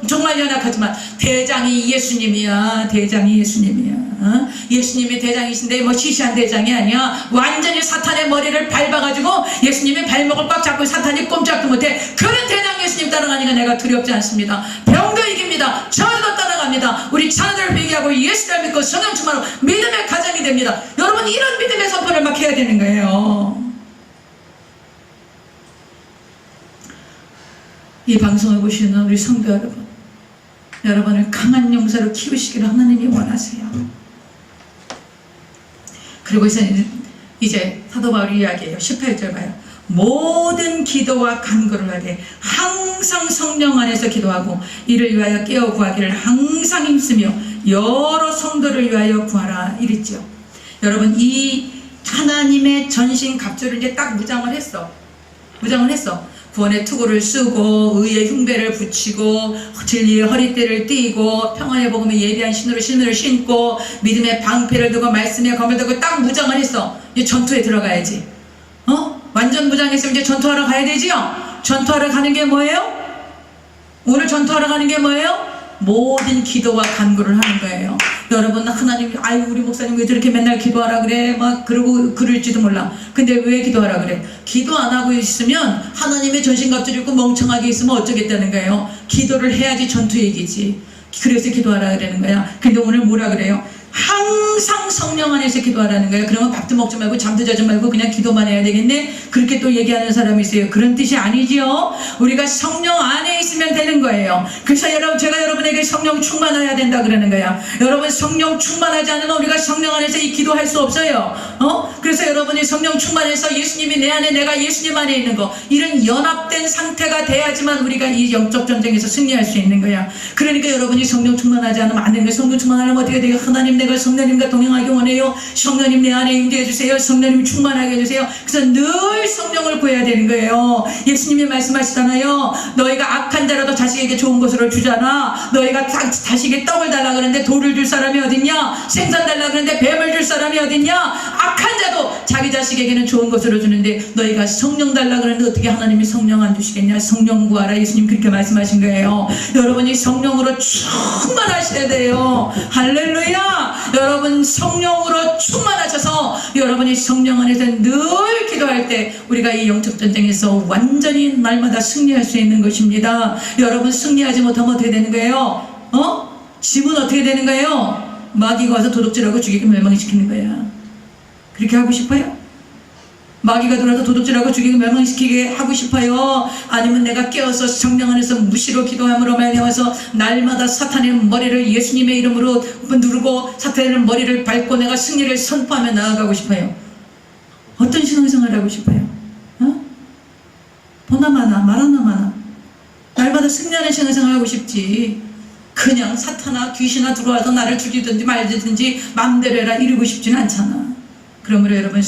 정말 연약하지만 대장이 예수님이야. 대장이 예수님이야. 예수님이 대장이신데 뭐 시시한 대장이 아니야. 완전히 사탄의 머리를 밟아가지고 예수님의 발목을 꽉 잡고 사탄이 꼼짝도 못해. 그런 대장 예수님 따라가니까 내가 두렵지 않습니다. 병도 이깁니다. 저주도 따라갑니다. 우리 자녀들을 회개하고 예수를 믿고 성령 충만으로 믿음의 가정이 됩니다. 여러분, 이런 믿음의 선포를 막 해야 되는 거예요. 이 방송을 보시는 우리 성도 여러분, 여러분을 강한 용사로 키우시기를 하나님이 원하세요. 그리고 이제 사도 바울이 이야기해요. 18절 봐요. 모든 기도와 간구를 하되 항상 성령 안에서 기도하고 이를 위하여 깨어 구하기를 항상 힘쓰며 여러 성도를 위하여 구하라 이랬죠. 여러분, 이 하나님의 전신 갑주를 이제 딱 무장을 했어. 구원의 투구를 쓰고 의의 흉배를 붙이고 진리의 허리띠를 띠고 평안의 복음에 예비한 신으로 신고 믿음의 방패를 두고 말씀의 검을 들고 딱 무장을 했어. 이제 전투에 들어가야지. 완전 무장했으면 이제 전투하러 가야 되지요. 전투하러 가는 게 뭐예요? 오늘 전투하러 가는 게 뭐예요? 모든 기도와 간구를 하는 거예요. 여러분, 하나님, 아유 우리 목사님 왜 저렇게 맨날 기도하라 그래? 막 그러고 그럴지도 몰라. 근데 왜 기도하라 그래? 기도 안 하고 있으면 하나님의 전신갑주를 입고 멍청하게 있으면 어쩌겠다는 거예요. 기도를 해야지 전투 얘기지. 그래서 기도하라 그러는 거야. 근데 오늘 뭐라 그래요? 항상 성령 안에서 기도하라는 거예요. 그러면 밥도 먹지 말고 잠도 자지 말고 그냥 기도만 해야 되겠네? 그렇게 또 얘기하는 사람이 있어요. 그런 뜻이 아니지요. 우리가 성령 안에 있으면 되는 거예요. 그래서 여러분, 제가 여러분에게 성령 충만해야 된다 그러는 거야. 여러분, 성령 충만하지 않으면 우리가 성령 안에서 이 기도할 수 없어요. 그래서 여러분이 성령 충만해서 예수님이 내 안에, 내가 예수님 안에 있는 거, 이런 연합된 상태가 돼야지만 우리가 이 영적 전쟁에서 승리할 수 있는 거야. 그러니까 여러분이 성령 충만하지 않으면 안 되는 거예요. 성령 충만하려면 어떻게 돼요? 하나님, 내가 성령님과 동행하기 원해요. 성령님 내 안에 임재해 주세요. 성령님 충만하게 해주세요. 그래서 늘 성령을 구해야 되는 거예요. 예수님이 말씀하시잖아요. 너희가 악한 자라도 자식에게 좋은 것으로 주잖아. 너희가 자식에게 떡을 달라 그러는데 돌을 줄 사람이 어딨냐? 생선 달라 그러는데 뱀을 줄 사람이 어딨냐? 악한 자도 자기 자식에게는 좋은 것으로 주는데 너희가 성령 달라 그러는데 어떻게 하나님이 성령 안 주시겠냐? 성령 구하라. 예수님 그렇게 말씀하신 거예요. 여러분이 성령으로 충만하셔야 돼요. 할렐루야. 여러분, 성령으로 충만하셔서 여러분이 성령 안에서 늘 기도할 때 우리가 이 영적 전쟁에서 완전히 날마다 승리할 수 있는 것입니다. 여러분, 승리하지 못하면 어떻게 되는 거예요? 짐은 어떻게 되는 거예요? 마귀가 와서 도둑질하고 죽이고 멸망시키는 거야. 그렇게 하고 싶어요? 마귀가 들어와서 도둑질하고 죽이고 멸망시키게 하고 싶어요? 아니면 내가 깨어서 성령 안에서 무시로 기도함으로 말미암아서 날마다 사탄의 머리를 예수님의 이름으로 누르고 사탄의 머리를 밟고 내가 승리를 선포하며 나아가고 싶어요? 어떤 신앙생활을 하고 싶어요? 보나마나 말하나마나 날마다 승리하는 신앙생활을 하고 싶지. 그냥 사탄아 귀신아 들어와서 나를 죽이든지 말든지 마음대로 해라 이러고 싶지는 않잖아. 그러므로 여러분,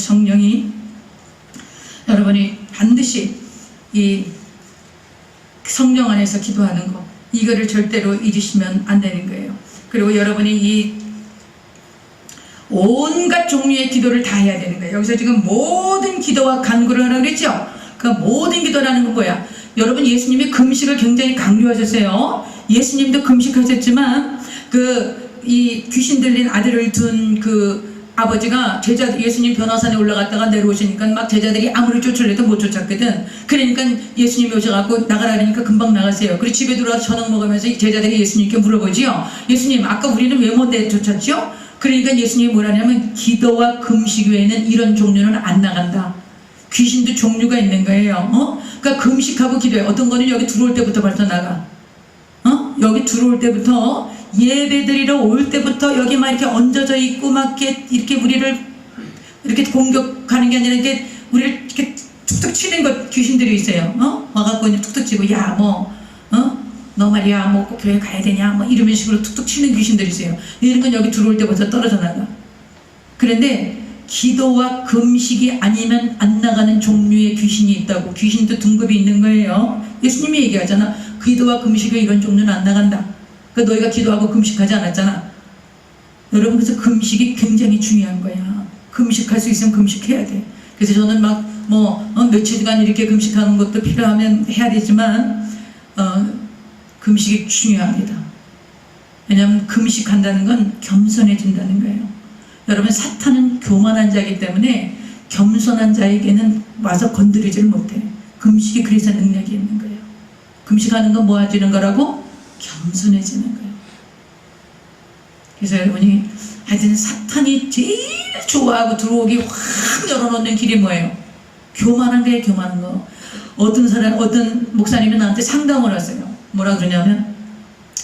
여러분이 반드시 이 성령 안에서 기도하는 거, 이거를 절대로 잊으시면 안 되는 거예요. 그리고 여러분이 이 온갖 종류의 기도를 다 해야 되는 거예요. 여기서 지금 모든 기도와 간구를 하라고 그랬죠? 그 모든 기도라는 건 뭐야? 여러분, 예수님이 금식을 굉장히 강조하셨어요. 예수님도 금식하셨지만 이 귀신 들린 아들을 둔 아버지가 예수님 변화산에 올라갔다가 내려오시니까 막 제자들이 아무리 쫓으려도 못 쫓았거든. 그러니까 예수님이 오셔갖고 나가라 그러니까 금방 나갔어요. 그리고 집에 들어와서 저녁 먹으면서 제자들이 예수님께 물어보지요. 예수님, 아까 우리는 왜 못 내쫓았죠? 그러니까 예수님이 뭐라냐면 기도와 금식 외에는 이런 종류는 안 나간다. 귀신도 종류가 있는 거예요. 그러니까 금식하고 기도해. 어떤 거는 여기 들어올 때부터 벌써 나가. 여기 들어올 때부터 예배드리러 올 때부터 여기 막 이렇게 얹어져 있고 막 이렇게 우리를 이렇게 공격하는 게 아니라 이렇게 우리를 이렇게 툭툭 치는 것 귀신들이 있어요. 와갖고 이제 툭툭 치고 야 너 말이야 뭐 꼭 교회 가야 되냐 뭐 이런 식으로 툭툭 치는 귀신들이 있어요. 이런 건 여기 들어올 때부터 떨어져 나가. 그런데 기도와 금식이 아니면 안 나가는 종류의 귀신이 있다고. 귀신도 등급이 있는 거예요. 예수님이 얘기하잖아. 기도와 금식에 이런 종류는 안 나간다. 그러니까 너희가 기도하고 금식하지 않았잖아. 여러분, 그래서 금식이 굉장히 중요한 거야. 금식할 수 있으면 금식해야 돼. 그래서 저는 막 며칠간 이렇게 금식하는 것도 필요하면 해야 되지만 금식이 중요합니다. 왜냐하면 금식한다는 건 겸손해진다는 거예요. 여러분, 사탄은 교만한 자이기 때문에 겸손한 자에게는 와서 건드리지를 못해. 금식이 그래서 능력이 있는 거예요. 금식하는 건 모아지는 거라고? 겸손해지는 거예요. 그래서 여러분이 하여튼 사탄이 제일 좋아하고 들어오기 확 열어놓는 길이 뭐예요? 교만한 거예요. 교만한 거. 어떤 목사님이 나한테 상담을 하세요. 뭐라 그러냐면,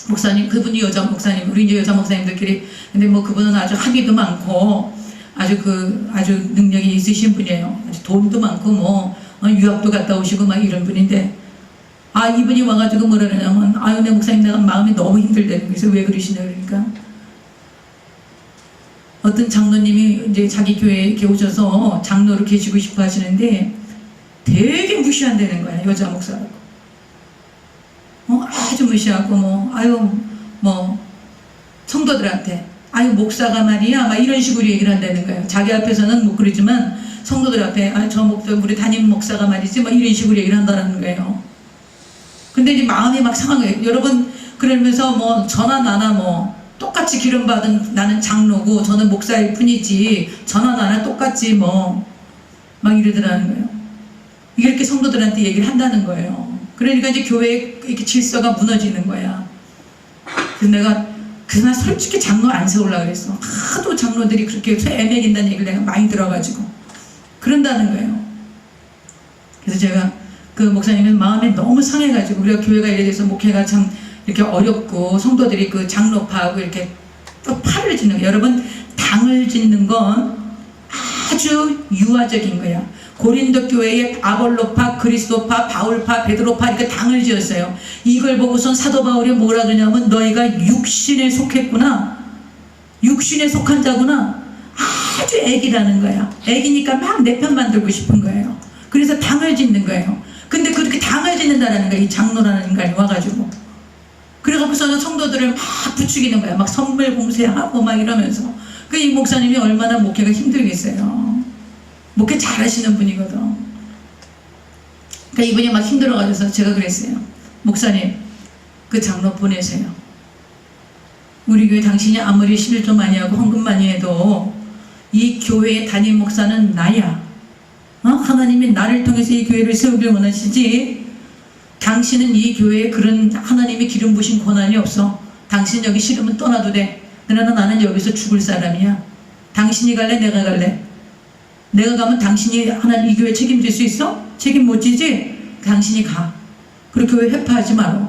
목사님, 그분이 여자 목사님, 우리 이제 여자 목사님들끼리, 근데 뭐 그분은 아주 학위도 많고 아주 능력이 있으신 분이에요. 아주 돈도 많고 유학도 갔다 오시고 막 이런 분인데, 이분이 와가지고 뭐라 그러냐면, 내 목사님, 내가 마음이 너무 힘들대. 그래서 왜 그러시냐 그러니까, 어떤 장로님이 이제 자기 교회에 이렇게 오셔서 장로로 계시고 싶어 하시는데 되게 무시한다는 거야. 여자 목사라고. 아주 무시하고 성도들한테 목사가 말이야 막 이런 식으로 얘기를 한다는 거예요. 자기 앞에서는 못 그러지만 성도들 앞에 저 목사, 우리 담임 목사가 말이지 막 이런 식으로 얘기를 한다는 거예요. 근데 이제 마음이 막 상한 거예요. 여러분, 그러면서 저나 나나 똑같이 기름 받은, 나는 장로고 저는 목사일 뿐이지 저나 나나 똑같지 막 이러더라는 거예요. 이렇게 성도들한테 얘기를 한다는 거예요. 그러니까 이제 교회의 이렇게 질서가 무너지는 거야. 그래서 내가 그날 솔직히 장로 안 세우려고 그랬어. 하도 장로들이 그렇게 애매긴다는 얘기를 내가 많이 들어가지고 그런다는 거예요. 그래서 제가 그 목사님은 마음이 너무 상해가지고, 우리가 교회가 이래서 목회가 참 이렇게 어렵고 성도들이 그 장로파하고 이렇게 또 팔을 짓는 거예요. 여러분, 당을 짓는 건 아주 유아적인 거야. 고린도 교회에 아볼로파, 그리스도파, 바울파, 베드로파 이렇게 당을 지었어요. 이걸 보고선 사도 바울이 뭐라 그러냐면, 너희가 육신에 속했구나, 육신에 속한 자구나. 아주 애기라는 거야. 애기니까 막 내 편 만들고 싶은 거예요. 그래서 당을 짓는 거예요. 근데 그렇게 당을 짓는다라는 거야. 이 장로라는 인간이 와가지고. 그래갖고서는 성도들을 막 부추기는 거야. 막 선물 공세하고 막 이러면서. 이 목사님이 얼마나 목회가 힘들겠어요. 목회 잘하시는 분이거든. 그러니까 이분이 막 힘들어가지고 제가 그랬어요. 목사님, 그 장로 보내세요. 우리 교회 당신이 아무리 11조 많이 하고 헌금 많이 해도 이 교회의 담임 목사는 나야. 하나님이 나를 통해서 이 교회를 세우길 원하시지, 당신은 이 교회에 그런 하나님이 기름 부신 권한이 없어. 당신 여기 싫으면 떠나도 돼. 그러나 나는 여기서 죽을 사람이야. 당신이 갈래? 내가 갈래? 내가 가면 당신이 하나님 이 교회 책임질 수 있어? 책임 못 지지? 당신이 가. 그리고 교회 회파하지 마라.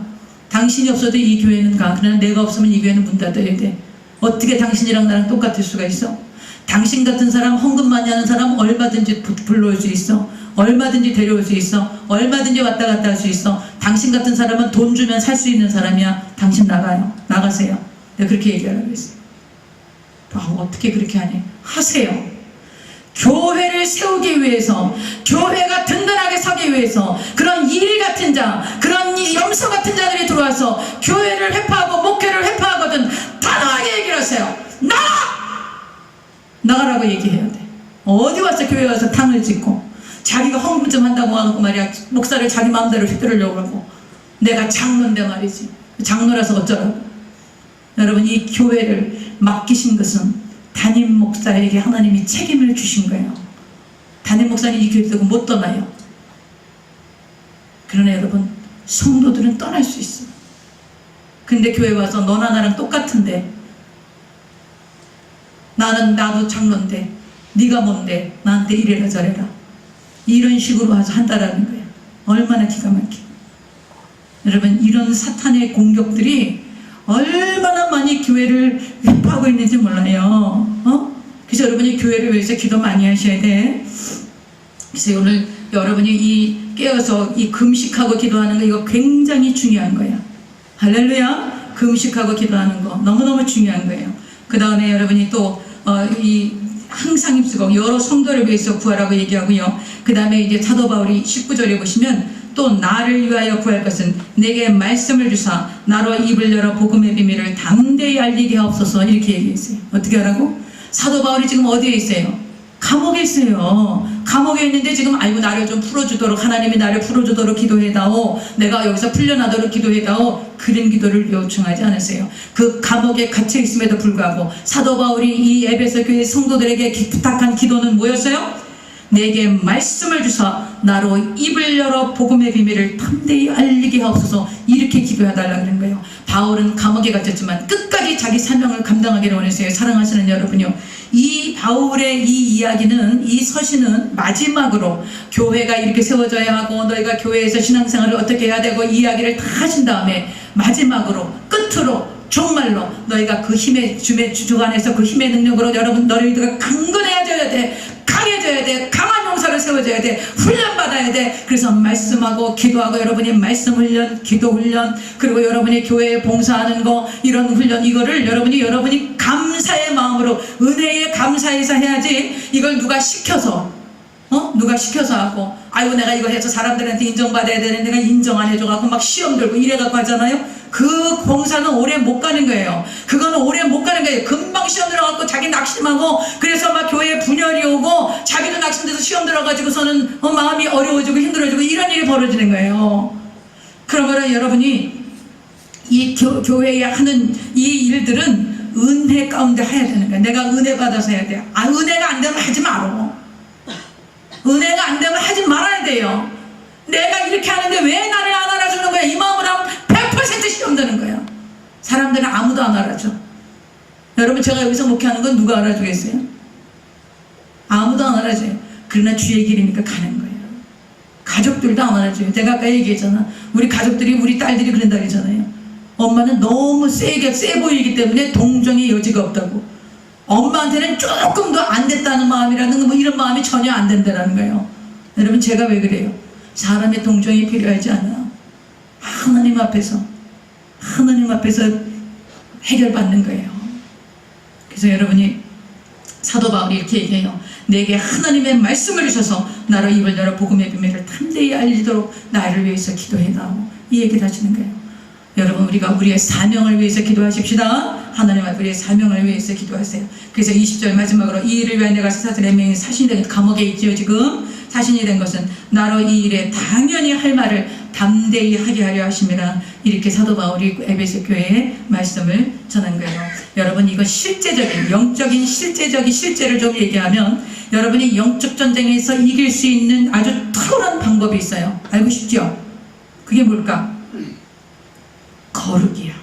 당신이 없어도 이 교회는 가. 그러나 내가 없으면 이 교회는 문 닫아야 돼. 어떻게 당신이랑 나랑 똑같을 수가 있어? 당신 같은 사람, 헌금 많이 하는 사람 얼마든지 불러올 수 있어. 얼마든지 데려올 수 있어. 얼마든지 왔다 갔다 할 수 있어. 당신 같은 사람은 돈 주면 살 수 있는 사람이야. 당신 나가요. 나가세요. 내가 그렇게 얘기하라고 했어요. 어떻게 그렇게 하니? 하세요. 교회를 세우기 위해서, 교회가 든든하게 서기 위해서 그런 일 같은 자, 그런 염소 같은 자들이 들어와서 교회를 회파하고 목회를 회파하거든 단호하게 얘기를 하세요. 나가라고 얘기해야 돼. 어디 와서 교회 와서 당을 짓고 자기가 헌금 좀 한다고 하고 말이야, 목사를 자기 마음대로 휘두르려고 하고. 내가 장로인데 말이지, 장로라서 어쩌라고. 여러분, 이 교회를 맡기신 것은 담임 목사에게 하나님이 책임을 주신 거예요. 담임 목사는 이 교회 두고 못 떠나요. 그러나 여러분, 성도들은 떠날 수 있어. 근데 교회 와서 너나 나랑 똑같은데, 나도 장로인데 네가 뭔데 나한테 이래라 저래라, 이런 식으로 와서 한다라는 거예요. 얼마나 기가 막혀. 여러분, 이런 사탄의 공격들이 얼마나 많이 교회를 회파하고 있는지 몰라요. 그래서 여러분이 교회를 위해서 기도 많이 하셔야 돼. 그래서 오늘 여러분이 깨어서 이 금식하고 기도하는 거, 이거 굉장히 중요한 거야. 할렐루야. 금식하고 기도하는 거 너무너무 중요한 거예요. 그 다음에 여러분이 또 항상 힘쓰고 여러 성도를 위해서 구하라고 얘기하고요. 그 다음에 이제 사도 바울이 19절에 보시면 또 나를 위하여 구할 것은 내게 말씀을 주사 나로 입을 열어 복음의 비밀을 담대히 알리게 하옵소서 이렇게 얘기했어요. 어떻게 하라고? 사도 바울이 지금 어디에 있어요? 감옥에 있어요. 감옥에 있는데 지금 아이고 나를 좀 풀어주도록 하나님이 나를 풀어주도록 기도해다오, 내가 여기서 풀려나도록 기도해다오, 그런 기도를 요청하지 않았어요. 그 감옥에 갇혀 있음에도 불구하고 사도 바울이 이 에베소 교회 성도들에게 부탁한 기도는 뭐였어요? 내게 말씀을 주사 나로 입을 열어 복음의 비밀을 담대히 알리게 하옵소서 이렇게 기도해달라 그런 거예요. 바울은 감옥에 갇혔지만 끝까지 자기 사명을 감당하기를 원했어요. 사랑하시는 여러분요, 이 바울의 이 이야기는, 이 서신은 마지막으로 교회가 이렇게 세워져야 하고 너희가 교회에서 신앙생활을 어떻게 해야 되고 이 이야기를 다 하신 다음에 마지막으로 끝으로 정말로 너희가 그 힘의 주 안에서 그 힘의 능력으로 여러분 너희들가 강건해져야 돼, 강해져야 돼, 강한 용사를 세워줘야 돼, 훈련받아야 돼. 그래서 말씀하고 기도하고 여러분이 말씀 훈련, 기도 훈련, 그리고 여러분이 교회에 봉사하는 거, 이런 훈련, 이거를 여러분이 감사의 마음으로 은혜에 감사해서 해야지, 이걸 누가 시켜서 누가 시켜서 하고 아이고 내가 이거 해서 사람들한테 인정받아야 되는데 내가 인정 안 해줘갖고 막 시험 들고 이래갖고 하잖아요. 그 봉사는 오래 못 가는 거예요. 그거는 오래 못 가는 거예요. 금방 시험 들어갖고 자기 낙심하고 그래서 막 교회에 분열이 오고 자기도 낙심돼서 시험 들어가지고서는 마음이 어려워지고 힘들어지고 이런 일이 벌어지는 거예요. 그러면 여러분이 이 교회에 하는 이 일들은 은혜 가운데 해야 되는 거예요. 내가 은혜 받아서 해야 돼요. 은혜가 안 되면 하지 말어. 은혜가 안 되면 하지 말아야 돼요. 내가 이렇게 하는데 왜 나를 안 알아주는 거야? 이 마음으로 하면 100% 시험 드는 거예요. 사람들은 아무도 안 알아줘. 여러분 제가 여기서 목회하는 건 누가 알아주겠어요? 아무도 안 알아줘요. 그러나 주의 길이니까 가는 거예요. 가족들도 안 알아줘요. 제가 아까 얘기했잖아. 우리 가족들이, 우리 딸들이 그런다 그랬잖아요. 엄마는 너무 세 보이기 때문에 동정의 여지가 없다고. 엄마한테는 조금도 안 됐다는 마음이라는 뭐 이런 마음이 전혀 안 된다는 거예요. 여러분 제가 왜 그래요? 사람의 동정이 필요하지 않아요. 하나님 앞에서 해결받는 거예요. 그래서 여러분이 사도 바울이 이렇게 얘기해요. 내게 하나님의 말씀을 주셔서 나로 입을 열어 복음의 비밀을 담대히 알리도록 나를 위해서 기도해다오, 이 얘기를 하시는 거예요. 여러분 우리가 우리의 사명을 위해서 기도하십시다. 하나님 앞에 우리의 사명을 위해서 기도하세요. 그래서 20절 마지막으로 이 일을 위하여 내가 세사슬의 명이 사신이 된 감옥에 있지요. 지금 사신이 된 것은 나로 이 일에 당연히 할 말을 담대히 하게 하려 하심이라. 이렇게 사도 바울이 에베소 교회에 말씀을 전한 거예요. 여러분 이거 실제적인 영적인 실제를 좀 얘기하면 여러분이 영적 전쟁에서 이길 수 있는 아주 탁월한 방법이 있어요. 알고 싶죠? 그게 뭘까? 거룩이야.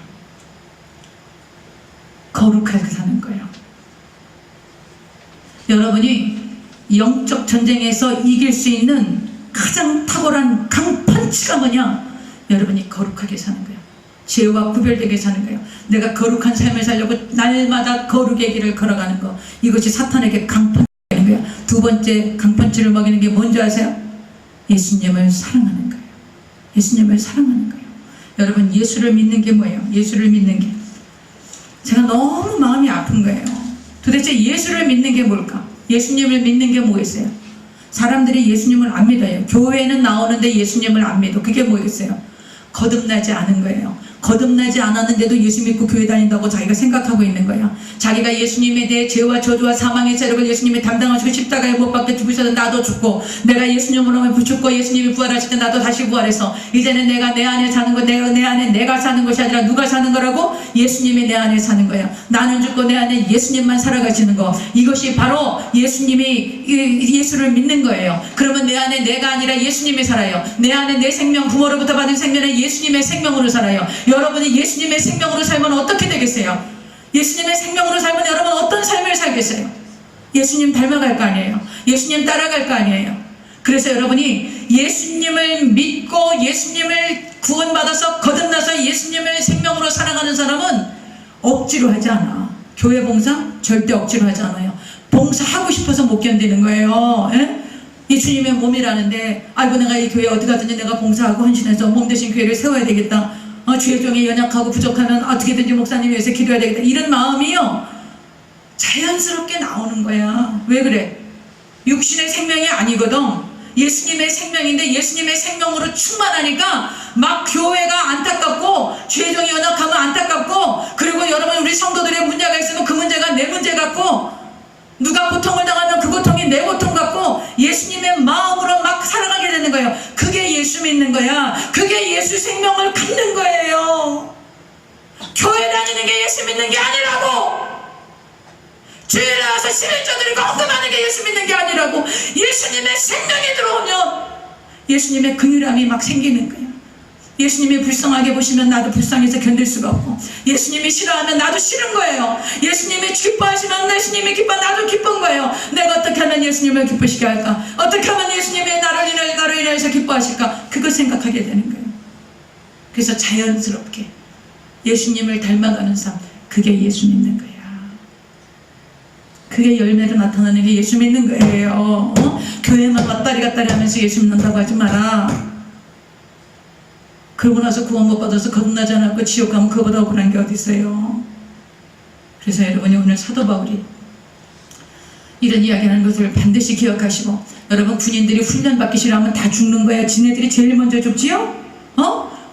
거룩하게 사는 거예요. 여러분이 영적 전쟁에서 이길 수 있는 가장 탁월한 강펀치가 뭐냐? 여러분이 거룩하게 사는 거예요. 죄와 구별되게 사는 거예요. 내가 거룩한 삶을 살려고 날마다 거룩의 길을 걸어가는 거, 이것이 사탄에게 강펀치가 되는 거예요. 두 번째 강펀치를 먹이는 게 뭔지 아세요? 예수님을 사랑하는 거예요. 예수님을 사랑하는 거예요. 여러분 예수를 믿는 게 뭐예요? 예수를 믿는 게, 제가 너무 마음이 아픈 거예요. 도대체 예수를 믿는 게 뭘까? 예수님을 믿는 게 뭐겠어요? 사람들이 예수님을 안 믿어요. 교회는 나오는데 예수님을 안 믿어. 그게 뭐겠어요? 거듭나지 않은 거예요. 거듭나지 않았는데도 예수 믿고 교회 다닌다고 자기가 생각하고 있는 거야. 자기가 예수님에 대해 죄와 저주와 사망의 세력을 예수님이 담당하시고 십자가에 못 박혀 죽으셔서 나도 죽고, 내가 예수님으로 죽고 예수님이 부활하실 때 나도 다시 부활해서 이제는 내가 내 안에 사는 거, 내 안에 내가 사는 것이 아니라 누가 사는 거라고? 예수님이 내 안에 사는 거야. 나는 죽고 내 안에 예수님만 살아가시는 거, 이것이 바로 예수를 믿는 거예요. 그러면 내 안에 내가 아니라 예수님이 살아요. 내 안에 내 생명, 부모로부터 받은 생명은 예수님의 생명으로 살아요. 여러분이 예수님의 생명으로 살면 어떻게 되겠어요? 예수님의 생명으로 살면 여러분 어떤 삶을 살겠어요? 예수님 닮아갈 거 아니에요? 예수님 따라갈 거 아니에요? 그래서 여러분이 예수님을 믿고 예수님을 구원받아서 거듭나서 예수님을 생명으로 살아가는 사람은 억지로 하지 않아. 교회 봉사 절대 억지로 하지 않아요. 봉사하고 싶어서 못 견디는 거예요. 예? 이 주님의 몸이라는데 아이고 내가 이 교회 어디 가든지 내가 봉사하고 헌신해서 몸 대신 교회를 세워야 되겠다. 주의 종이 연약하고 부족하면 어떻게든지 목사님 위해서 기도해야 되겠다. 이런 마음이요, 자연스럽게 나오는 거야. 왜 그래? 육신의 생명이 아니거든. 예수님의 생명인데 예수님의 생명으로 충만하니까 막 교회가 안타깝고 죄정이 연약하면 안타깝고, 그리고 여러분 우리 성도들의 문제가 있으면 그 문제가 내 문제 같고, 누가 고통을 당하면 그 고통이 내 고통 같고, 예수님의 마음으로 막 살아가게 되는 거예요. 그게 예수 믿는 거야. 그게 예수 생명을 갖는 거예요. 교회 다니는 게 예수 믿는 게 아니라고. 주일에 와서 11조 드리고 헌금하는 게 예수 믿는 게 아니라고. 예수님의 생명이 들어오면 예수님의 긍휼함이 막 생기는 거예요. 예수님이 불쌍하게 보시면 나도 불쌍해서 견딜 수가 없고, 예수님이 싫어하면 나도 싫은 거예요. 예수님이 기뻐하시면 예수님이 기뻐, 나도 기쁜 거예요. 내가 어떻게 하면 예수님을 기쁘시게 할까? 어떻게 하면 예수님이 나를 인하여서 기뻐하실까? 그걸 생각하게 되는 거예요. 그래서 자연스럽게 예수님을 닮아가는 삶, 그게 예수 믿는 거야. 그게 열매로 나타나는 게 예수 믿는 거예요. 교회만 왔다리 갔다리 하면서 예수 믿는다고 하지 마라. 그러고 나서 구원 못 받아서 거듭나지 않았고 지옥 가면 그보다 억울한 게 어디 있어요. 그래서 여러분이 오늘 사도 바울이 이런 이야기하는 것을 반드시 기억하시고, 여러분 군인들이 훈련 받기 싫어하면 다 죽는 거야. 지네들이 제일 먼저 죽지요?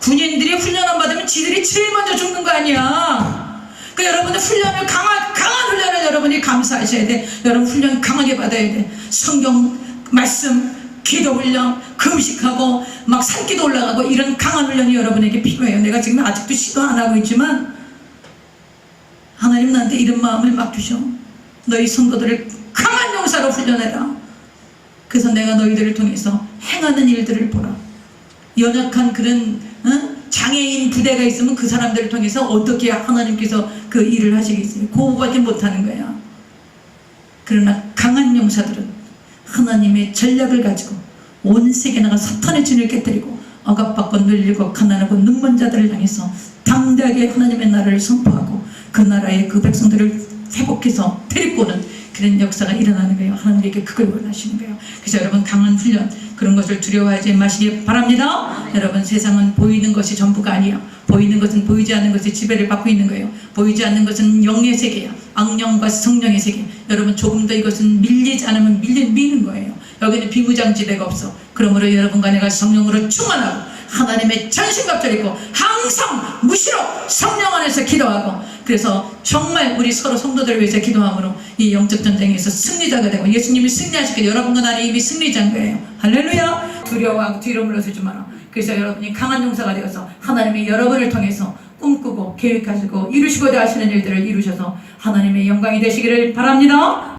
군인들이 훈련 안 받으면 지들이 제일 먼저 죽는 거 아니야. 그 여러분의 훈련을 강한 훈련을 여러분이 감사하셔야 돼. 여러분 훈련 강하게 받아야 돼. 성경 말씀, 기도 훈련, 금식하고 막 산기도 올라가고, 이런 강한 훈련이 여러분에게 필요해요. 내가 지금 아직도 시도 안 하고 있지만 하나님 나한테 이런 마음을 막 주셔. 너희 성도들을 강한 용사로 훈련해라. 그래서 내가 너희들을 통해서 행하는 일들을 보라. 연약한 그런 장애인 부대가 있으면 그 사람들을 통해서 어떻게 하나님께서 그 일을 하시겠어요? 그거밖에 못하는 거야. 그러나 강한 용사들은 하나님의 전략을 가지고 온 세계에 나가 사탄의 진을 깨뜨리고 억압받고 눌리고 가난하고 눈먼 자들을 향해서 당대하게 하나님의 나라를 선포하고 그 나라의 그 백성들을 회복해서 데리고 오는 그런 역사가 일어나는 거예요. 하나님께 그걸 원하시는 거예요. 그래서 여러분 강한 훈련, 그런 것을 두려워하지 마시기 바랍니다. 여러분 세상은 보이는 것이 전부가 아니야. 보이는 것은 보이지 않는 것이 지배를 받고 있는 거예요. 보이지 않는 것은 영의 세계야. 악령과 성령의 세계. 여러분 조금 더 이것은 밀리지 않으면 미는 거예요. 여기는 비무장지대가 없어. 그러므로 여러분과 내가 성령으로 충만하고 하나님의 전신갑주를 입고 항상 무시로 성령 안에서 기도하고, 그래서 정말 우리 서로 성도들을 위해서 기도함으로 이 영적 전쟁에서 승리자가 되고, 예수님이 승리하시게 여러분과 나는 이미 승리자인 거예요. 할렐루야. 두려워하고 뒤로 물러서지 마라. 그래서 여러분이 강한 용사가 되어서 하나님이 여러분을 통해서 꿈꾸고 계획하시고 이루시고자 하시는 일들을 이루셔서 하나님의 영광이 되시기를 바랍니다.